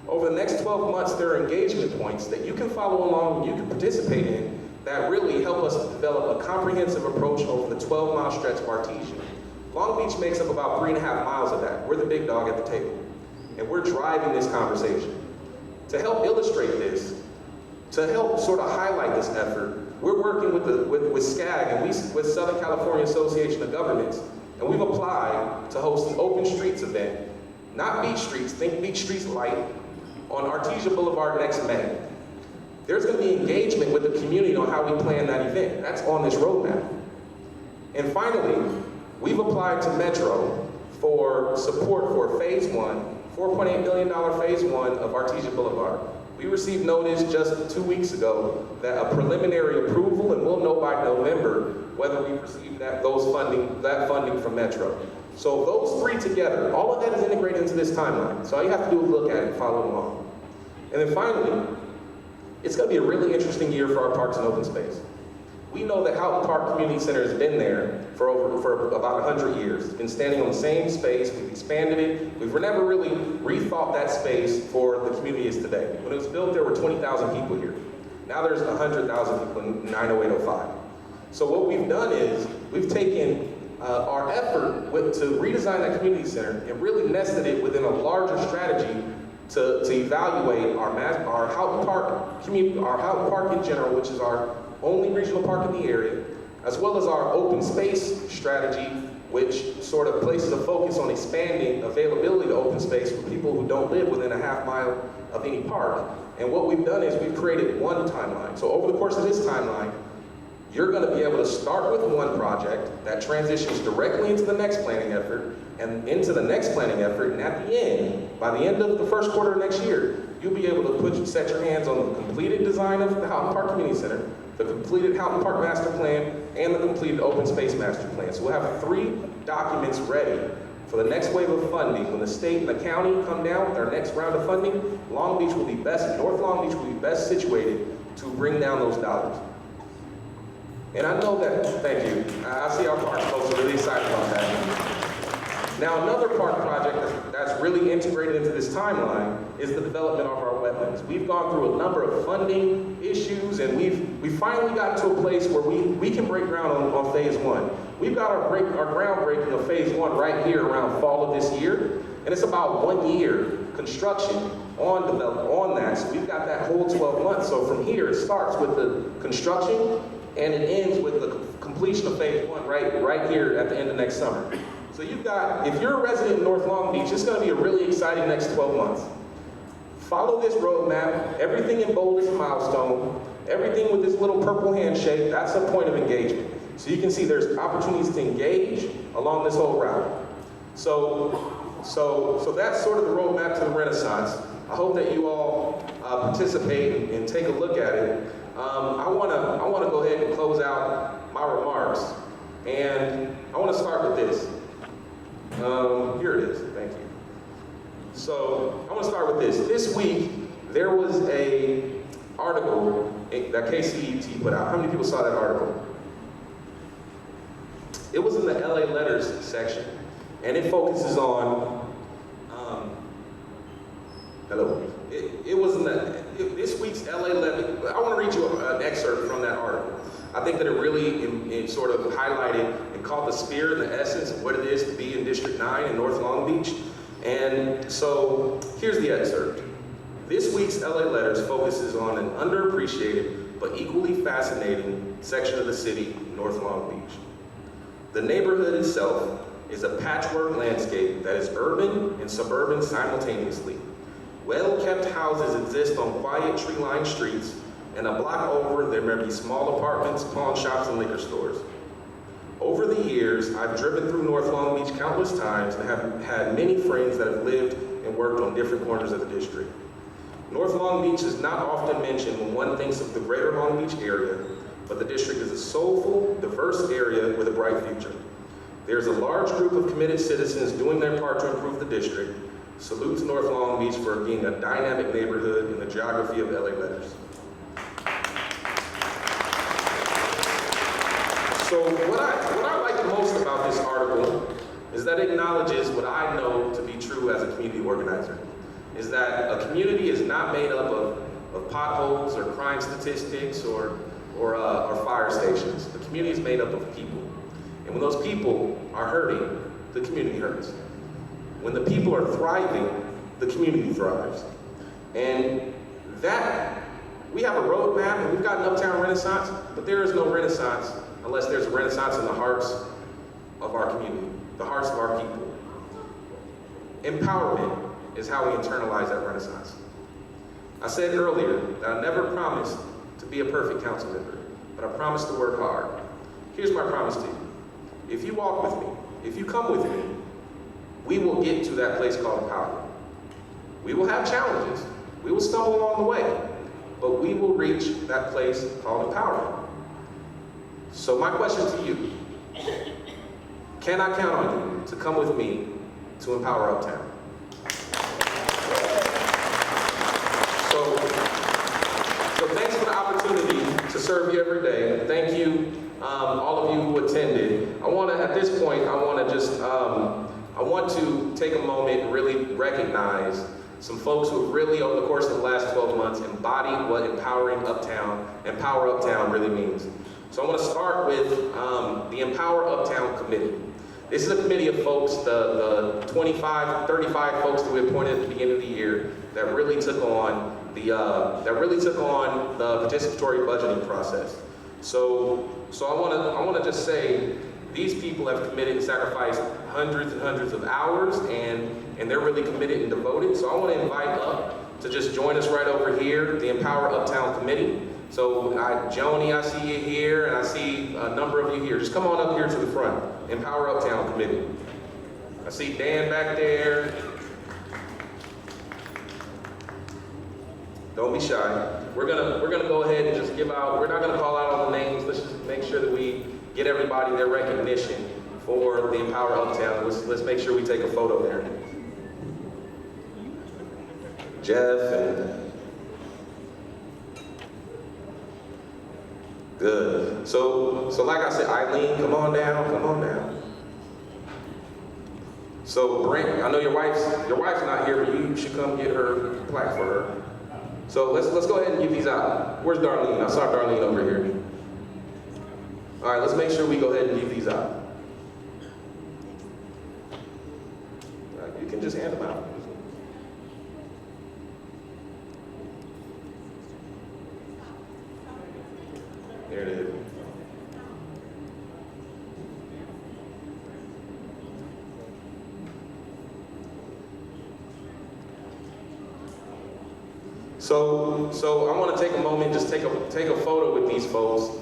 S5: Over the next 12 months, there are engagement points that you can follow along and you can participate in that really help us to develop a comprehensive approach over the 12-mile stretch of Artesia. Long Beach makes up about 3.5 miles of that. We're the big dog at the table. And we're driving this conversation. To help illustrate this, to help sort of highlight this effort, we're working with SCAG and with Southern California Association of Governments, and we've applied to host an Open Streets event, not beach streets, think beach streets light, on Artesia Boulevard next May. There's going to be engagement with the community on how we plan that event. That's on this roadmap. And finally, we've applied to Metro for support for phase 1, $4.8 million phase 1 of Artesia Boulevard. We received notice just 2 weeks ago that a preliminary approval, and we'll know by November whether we've received that funding from Metro. So those 3 together, all of that is integrated into this timeline. So all you have to do is look at it and follow along. And then finally, it's going to be a really interesting year for our parks and open space. We know that Houghton Park Community Center has been there for about 100 years. It's been standing on the same space. We've expanded it. We've never really rethought that space for the community is today. When it was built, there were 20,000 people here. Now there's 100,000 people in 90805. So what we've done is we've taken our effort to redesign that community center and really nested it within a larger strategy to evaluate our Houghton Park community, our Houghton Park in general, which is our only regional park in the area, as well as our open space strategy, which sort of places a focus on expanding availability to open space for people who don't live within a half mile of any park. And what we've done is we've created one timeline. So over the course of this timeline, you're going to be able to start with one project that transitions directly into the next planning effort and into the next planning effort, and at the end, by the end of the first quarter of next year, you'll be able to set your hands on the completed design of the Houghton Park Community Center, the completed Houghton Park Master Plan, and the completed Open Space Master Plan. So we'll have 3 documents ready for the next wave of funding. When the state and the county come down with our next round of funding, North Long Beach will be best situated to bring down those dollars. And I know that, thank you. I see our park folks are really excited about that. Now, another park project that's really integrated into this timeline is the development of our wetlands. We've gone through a number of funding issues, and we finally got to a place where we can break ground on phase one. We've got our groundbreaking of phase one right here around fall of this year, and it's about 1 year construction on that. So we've got that whole 12 months. So from here, it starts with the construction, and it ends with the completion of phase one right here at the end of next summer. So you've got, if you're a resident in North Long Beach, it's gonna be a really exciting next 12 months. Follow this roadmap. Everything in bold is a milestone. Everything with this little purple handshake, that's a point of engagement. So you can see there's opportunities to engage along this whole route. So that's sort of the roadmap to the Renaissance. I hope that you all participate and take a look at it. I wanna go ahead and close out my remarks, and I wanna start with this. Here it is, thank you. So I wanna start with this. This week, there was an article that KCET put out. How many people saw that article? It was in the LA Letters section, and it focuses on, hello. It was in this week's LA Letters. I want to read you an excerpt from that article. I think that it really it sort of highlighted and caught the spirit and the essence of what it is to be in District 9 in North Long Beach. And so here's the excerpt. This week's LA Letters focuses on an underappreciated but equally fascinating section of the city, North Long Beach. The neighborhood itself is a patchwork landscape that is urban and suburban simultaneously. Well-kept houses exist on quiet tree-lined streets, and a block over there may be small apartments, pawn shops, and liquor stores. Over the years, I've driven through North Long Beach countless times and have had many friends that have lived and worked on different corners of the district. North Long Beach is not often mentioned when one thinks of the greater Long Beach area, but the district is a soulful, diverse area with a bright future. There's a large group of committed citizens doing their part to improve the district. Salute to North Long Beach for being a dynamic neighborhood in the geography of LA Letters. So what I like most about this article is that it acknowledges what I know to be true as a community organizer, is that a community is not made up of potholes or crime statistics or fire stations. The community is made up of people. And when those people are hurting, the community hurts. When the people are thriving, the community thrives. And that, we have a roadmap and we've got an Uptown Renaissance, but there is no Renaissance unless there's a Renaissance in the hearts of our community, the hearts of our people. Empowerment is how we internalize that Renaissance. I said earlier that I never promised to be a perfect council member, but I promised to work hard. Here's my promise to you. If you walk with me, if you come with me, we will get to that place called empowerment. We will have challenges. We will stumble along the way, but we will reach that place called empowerment. So my question to you, can I count on you to come with me to empower Uptown? So thanks for the opportunity to serve you every day. Thank you, all of you who attended. At this point, I want to take a moment and really recognize some folks who have really, over the course of the last 12 months, embodied what Empower Uptown really means. So I want to start with the Empower Uptown Committee. This is a committee of folks, the 25, 35 folks that we appointed at the beginning of the year that really took on the participatory budgeting process. So I want to just say, these people have committed and sacrificed hundreds and hundreds of hours, and they're really committed and devoted. So I want to invite up to just join us right over here, the Empower Uptown Committee. So Joni, I see you here, and I see a number of you here. Just come on up here to the front, Empower Uptown Committee. I see Dan back there. Don't be shy. We're gonna go ahead and just give out. We're not gonna call out all the names. Let's just make sure that we get everybody their recognition for the Empower Uptown. Let's make sure we take a photo there. Jeff and good. So like I said, Eileen, come on down. So Brent, I know your wife's not here, but you should come get her plaque for her. So let's go ahead and give these out. Where's Darlene? I saw Darlene over here. All right, let's make sure we go ahead and give these out. All right, you can just hand them out. There it is. So I want to take a moment, just take a photo with these folks.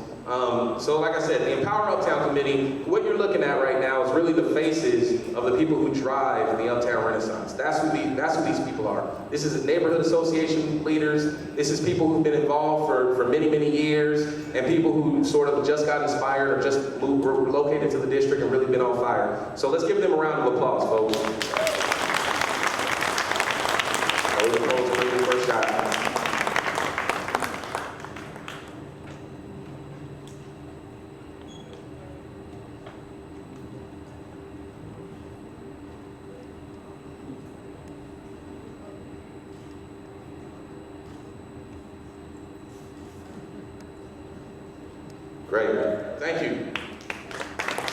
S5: So like I said, the Empower Uptown Committee, what you're looking at right now is really the faces of the people who drive the Uptown Renaissance. That's who these people are. This is neighborhood association leaders. This is people who've been involved for many, many years, and people who sort of just got inspired or just were relocated to the district and really been on fire. So let's give them a round of applause, folks. First shot. Great, thank you.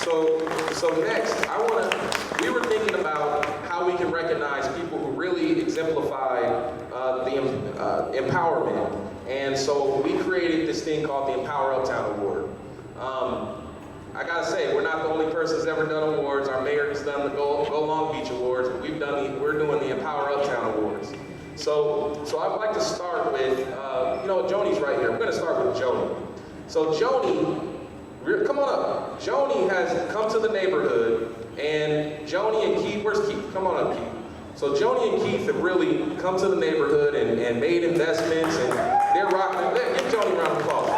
S5: So next, we were thinking about how we can recognize people who really exemplify the empowerment. And so we created this thing called the Empower Uptown Award. I gotta say, we're not the only person who's ever done awards. Our mayor has done the Go Long Beach Awards, but we're doing the Empower Uptown Awards. So I'd like to start with, Joni's right here. I'm gonna start with Joni. So Joni, come on up. Joni has come to the neighborhood, and Joni and Keith, where's Keith? Come on up, Keith. So Joni and Keith have really come to the neighborhood and made investments, and they're rocking it. Give Joni a round of applause.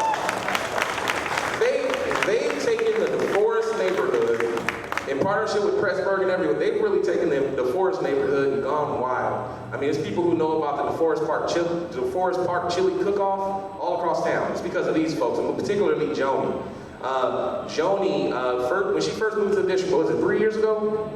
S5: They've taken the DeForest neighborhood in partnership with Pressburg and everyone. They've really taken the DeForest neighborhood and gone wild. I mean, it's people who know about the DeForest Park Chili Cook-Off all across town. It's because of these folks, and particularly Joni. Joni, when she first moved to the district, was it 3 years ago?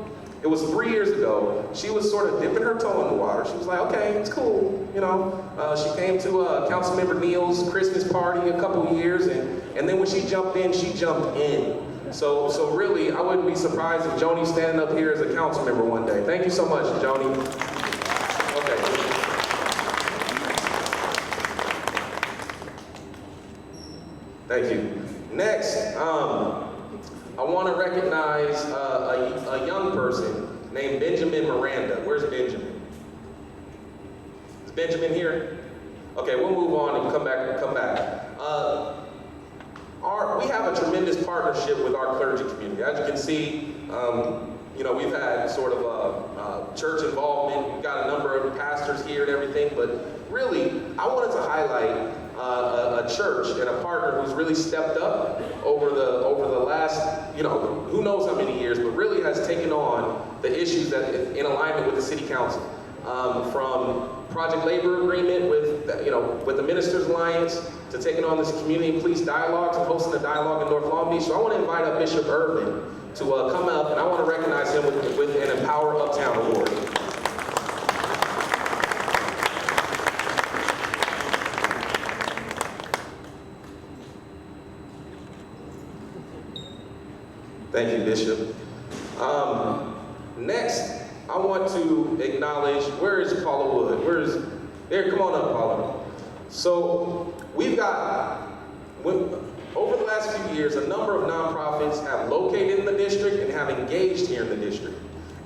S5: It was 3 years ago. She was sort of dipping her toe in the water. She was like, okay, it's cool, She came to Councilmember Neal's Christmas party a couple of years, and then when she jumped in, she jumped in. So really, I wouldn't be surprised if Joni's standing up here as a council member one day. Thank you so much, Joni. Okay. Thank you. Next, I want to recognize a young person named Benjamin Miranda. Where's Benjamin? Is Benjamin here? Okay, we'll move on and come back. We have a tremendous partnership with our clergy community. As you can see, we've had sort of a church involvement. We've got a number of pastors here and everything, but really, I wanted to highlight a church and a partner who's really stepped up over the last, who knows how many years, but really has taken on the issues that in alignment with the city council. From project labor agreement with the Ministers Alliance to taking on this community and police dialogues and hosting a dialogue in North Long Beach. So I want to invite up Bishop Irvin to come up, and I want to recognize him with an Empower Uptown Award. Thank you, Bishop. Next, I want to acknowledge, where is Paula Wood? There, come on up, Paula. So we've got, over the last few years, a number of nonprofits have located in the district and have engaged here in the district.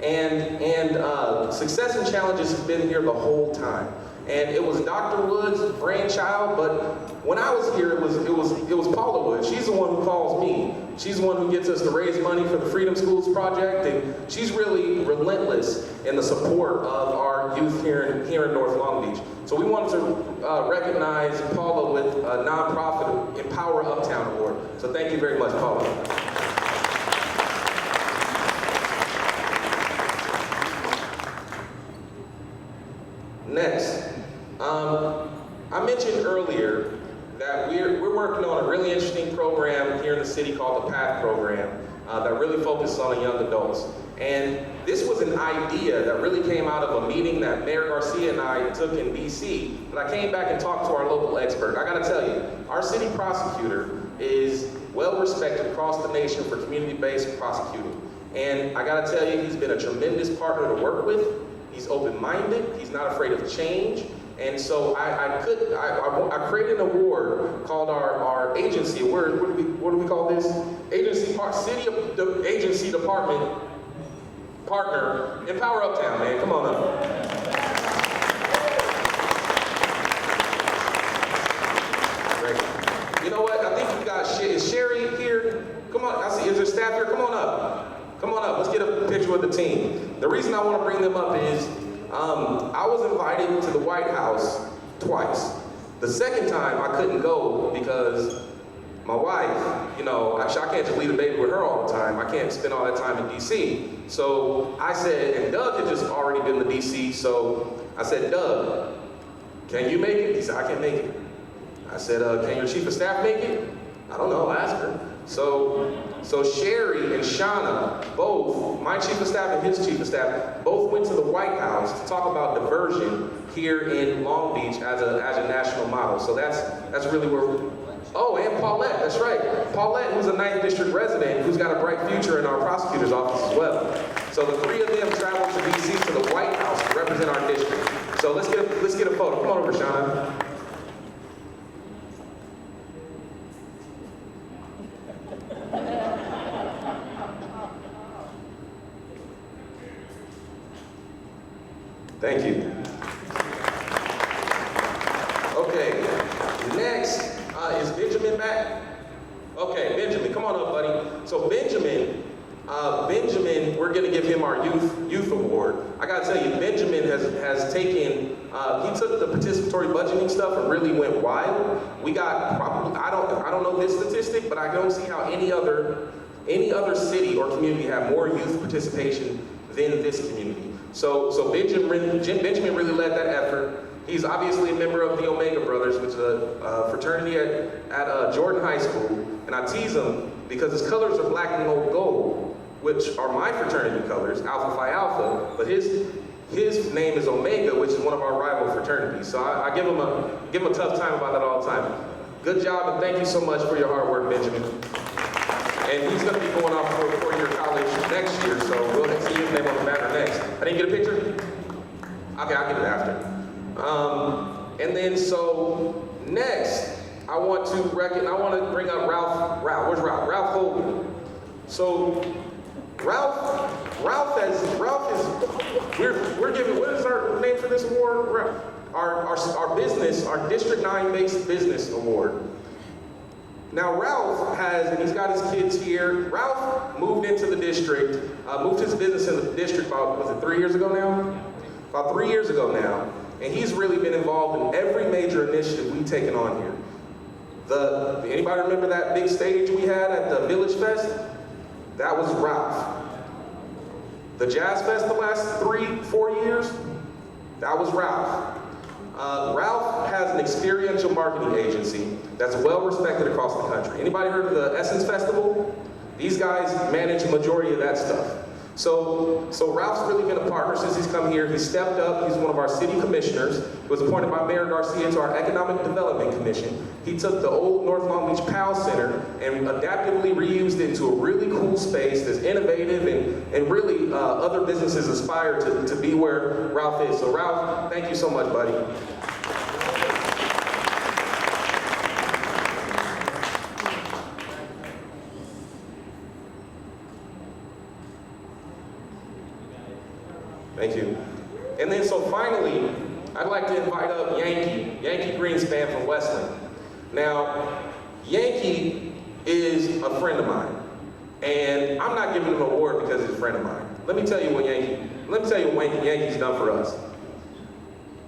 S5: And Success and Challenges has been here the whole time. And it was Dr. Wood's brainchild, but when I was here, it was Paula Wood. She's the one who calls me. She's the one who gets us to raise money for the Freedom Schools Project, and she's really relentless in the support of our youth here in North Long Beach. So we wanted to recognize Paula with a nonprofit Empower Uptown Award. So thank you very much, Paula. Next, I mentioned earlier that we're working on a really interesting program here in the city called the PATH program. that really focuses on young adults. And this was an idea that really came out of a meeting that Mayor Garcia and I took in DC. But I came back and talked to our local expert. I gotta tell you, our city prosecutor is well respected across the nation for community-based prosecuting. And I gotta tell you, he's been a tremendous partner to work with. He's open-minded, he's not afraid of change. And so I created an award called our agency award. What do we call this? Agency department partner. Empower Uptown, man, come on up. Great. You know what, I think we've got, is Sherry here? Come on, I see, is there staff here? Come on up. Come on up, let's get a picture with the team. The reason I want to bring them up is, I was invited to the White House twice. The second time I couldn't go because my wife, you know, I can't just leave the baby with her all the time. I can't spend all that time in DC. So I said, and Doug had just already been to DC, so I said, Doug, can you make it? He said, I can make it. I said, can your chief of staff make it? I don't know, ask her. So Sherry and Shauna, both, my chief of staff and his chief of staff, both went to the White House to talk about diversion here in Long Beach as a national model. So that's really where oh, and Paulette, that's right. Paulette, who's a 9th District resident, who's got a bright future in our prosecutor's office as well. So the three of them traveled to DC to the White House to represent our district. So let's get a photo. Come on over, Shauna. Thank you. Okay, next is Benjamin back? Okay, Benjamin, come on up, buddy. So Benjamin, we're gonna give him our youth award. I gotta tell you, Benjamin has taken, he took the participatory budgeting stuff and really went wild. We got probably, I don't know this statistic, but I don't see how any other city or community have more youth participation than this community. So Benjamin really led that effort. He's obviously a member of the Omega Brothers, which is a fraternity at Jordan High School. And I tease him because his colors are black and gold, which are my fraternity colors, Alpha Phi Alpha. But his name is Omega, which is one of our rival fraternities. So I give him a tough time about that all the time. Good job, and thank you so much for your hard work, Benjamin. And he's going to be going off to a four-year college next year, so we'll see his name on the banner next. I didn't get a picture? Okay, I'll get it after. And then so next, I want to bring up Ralph. Where's Ralph? Ralph Hogan. So Ralph is we're giving, what is our name for this award? Our business, our District 9 based business award. Now Ralph and he's got his kids here. Ralph moved into the district, moved his business in the district about, was it 3 years ago now? About 3 years ago now. And he's really been involved in every major initiative we've taken on here. Anybody remember that big stage we had at the Village Fest? That was Ralph. The Jazz Fest the last 3-4 years? That was Ralph. Ralph has an experiential marketing agency that's well respected across the country. Anybody heard of the Essence Festival? These guys manage a majority of that stuff. So Ralph's really been a partner since he's come here. He's stepped up. He's one of our city commissioners. He was appointed by Mayor Garcia to our Economic Development Commission. He took the old North Long Beach PAL Center and adaptively reused it into a really cool space that's innovative and really other businesses aspire to be where Ralph is. So Ralph, thank you so much, buddy. Thank you. And then so finally, I'd like to invite up Yankee Greenspan from Westland. Now, Yankee is a friend of mine, and I'm not giving him an award because he's a friend of mine. Let me tell you what Yankee's done for us.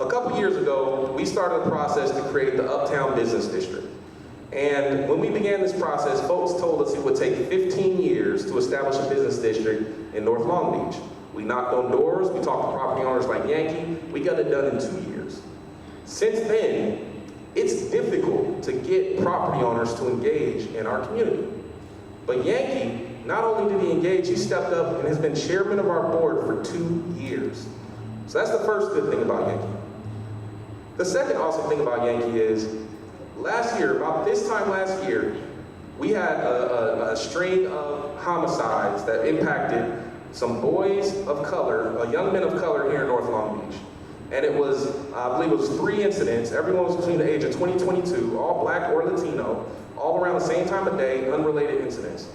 S5: A couple years ago, we started a process to create the Uptown Business District. And when we began this process, folks told us it would take 15 years to establish a business district in North Long Beach. We knocked on doors, we talked to property owners like Yankee, we got it done in 2 years. Since then, it's difficult to get property owners to engage in our community. But Yankee not only did he engage, he stepped up and has been chairman of our board for 2 years. So that's the first good thing about Yankee. The second awesome thing about Yankee is, last year, about this time last year, we had a string of homicides that impacted some boys of color, young men of color here in North Long Beach. And it was, I believe it was 3 incidents. Everyone was between the age of 20 and 22, all black or Latino, all around the same time of day, unrelated incidents.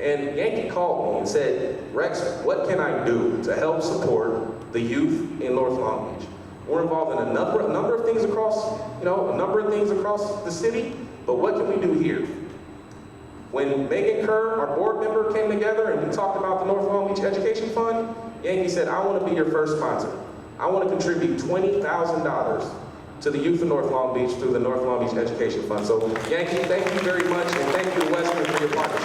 S5: And Yankee called me and said, Rex, what can I do to help support the youth in North Long Beach? We're involved in a number of things across, the city, but what can we do here? When Megan Kerr, our board member, came together and we talked about the North Long Beach Education Fund, Yankee said, I want to be your first sponsor. I want to contribute $20,000 to the youth of North Long Beach through the North Long Beach Education Fund. So Yankee, thank you very much, and thank you to Western for your partnership.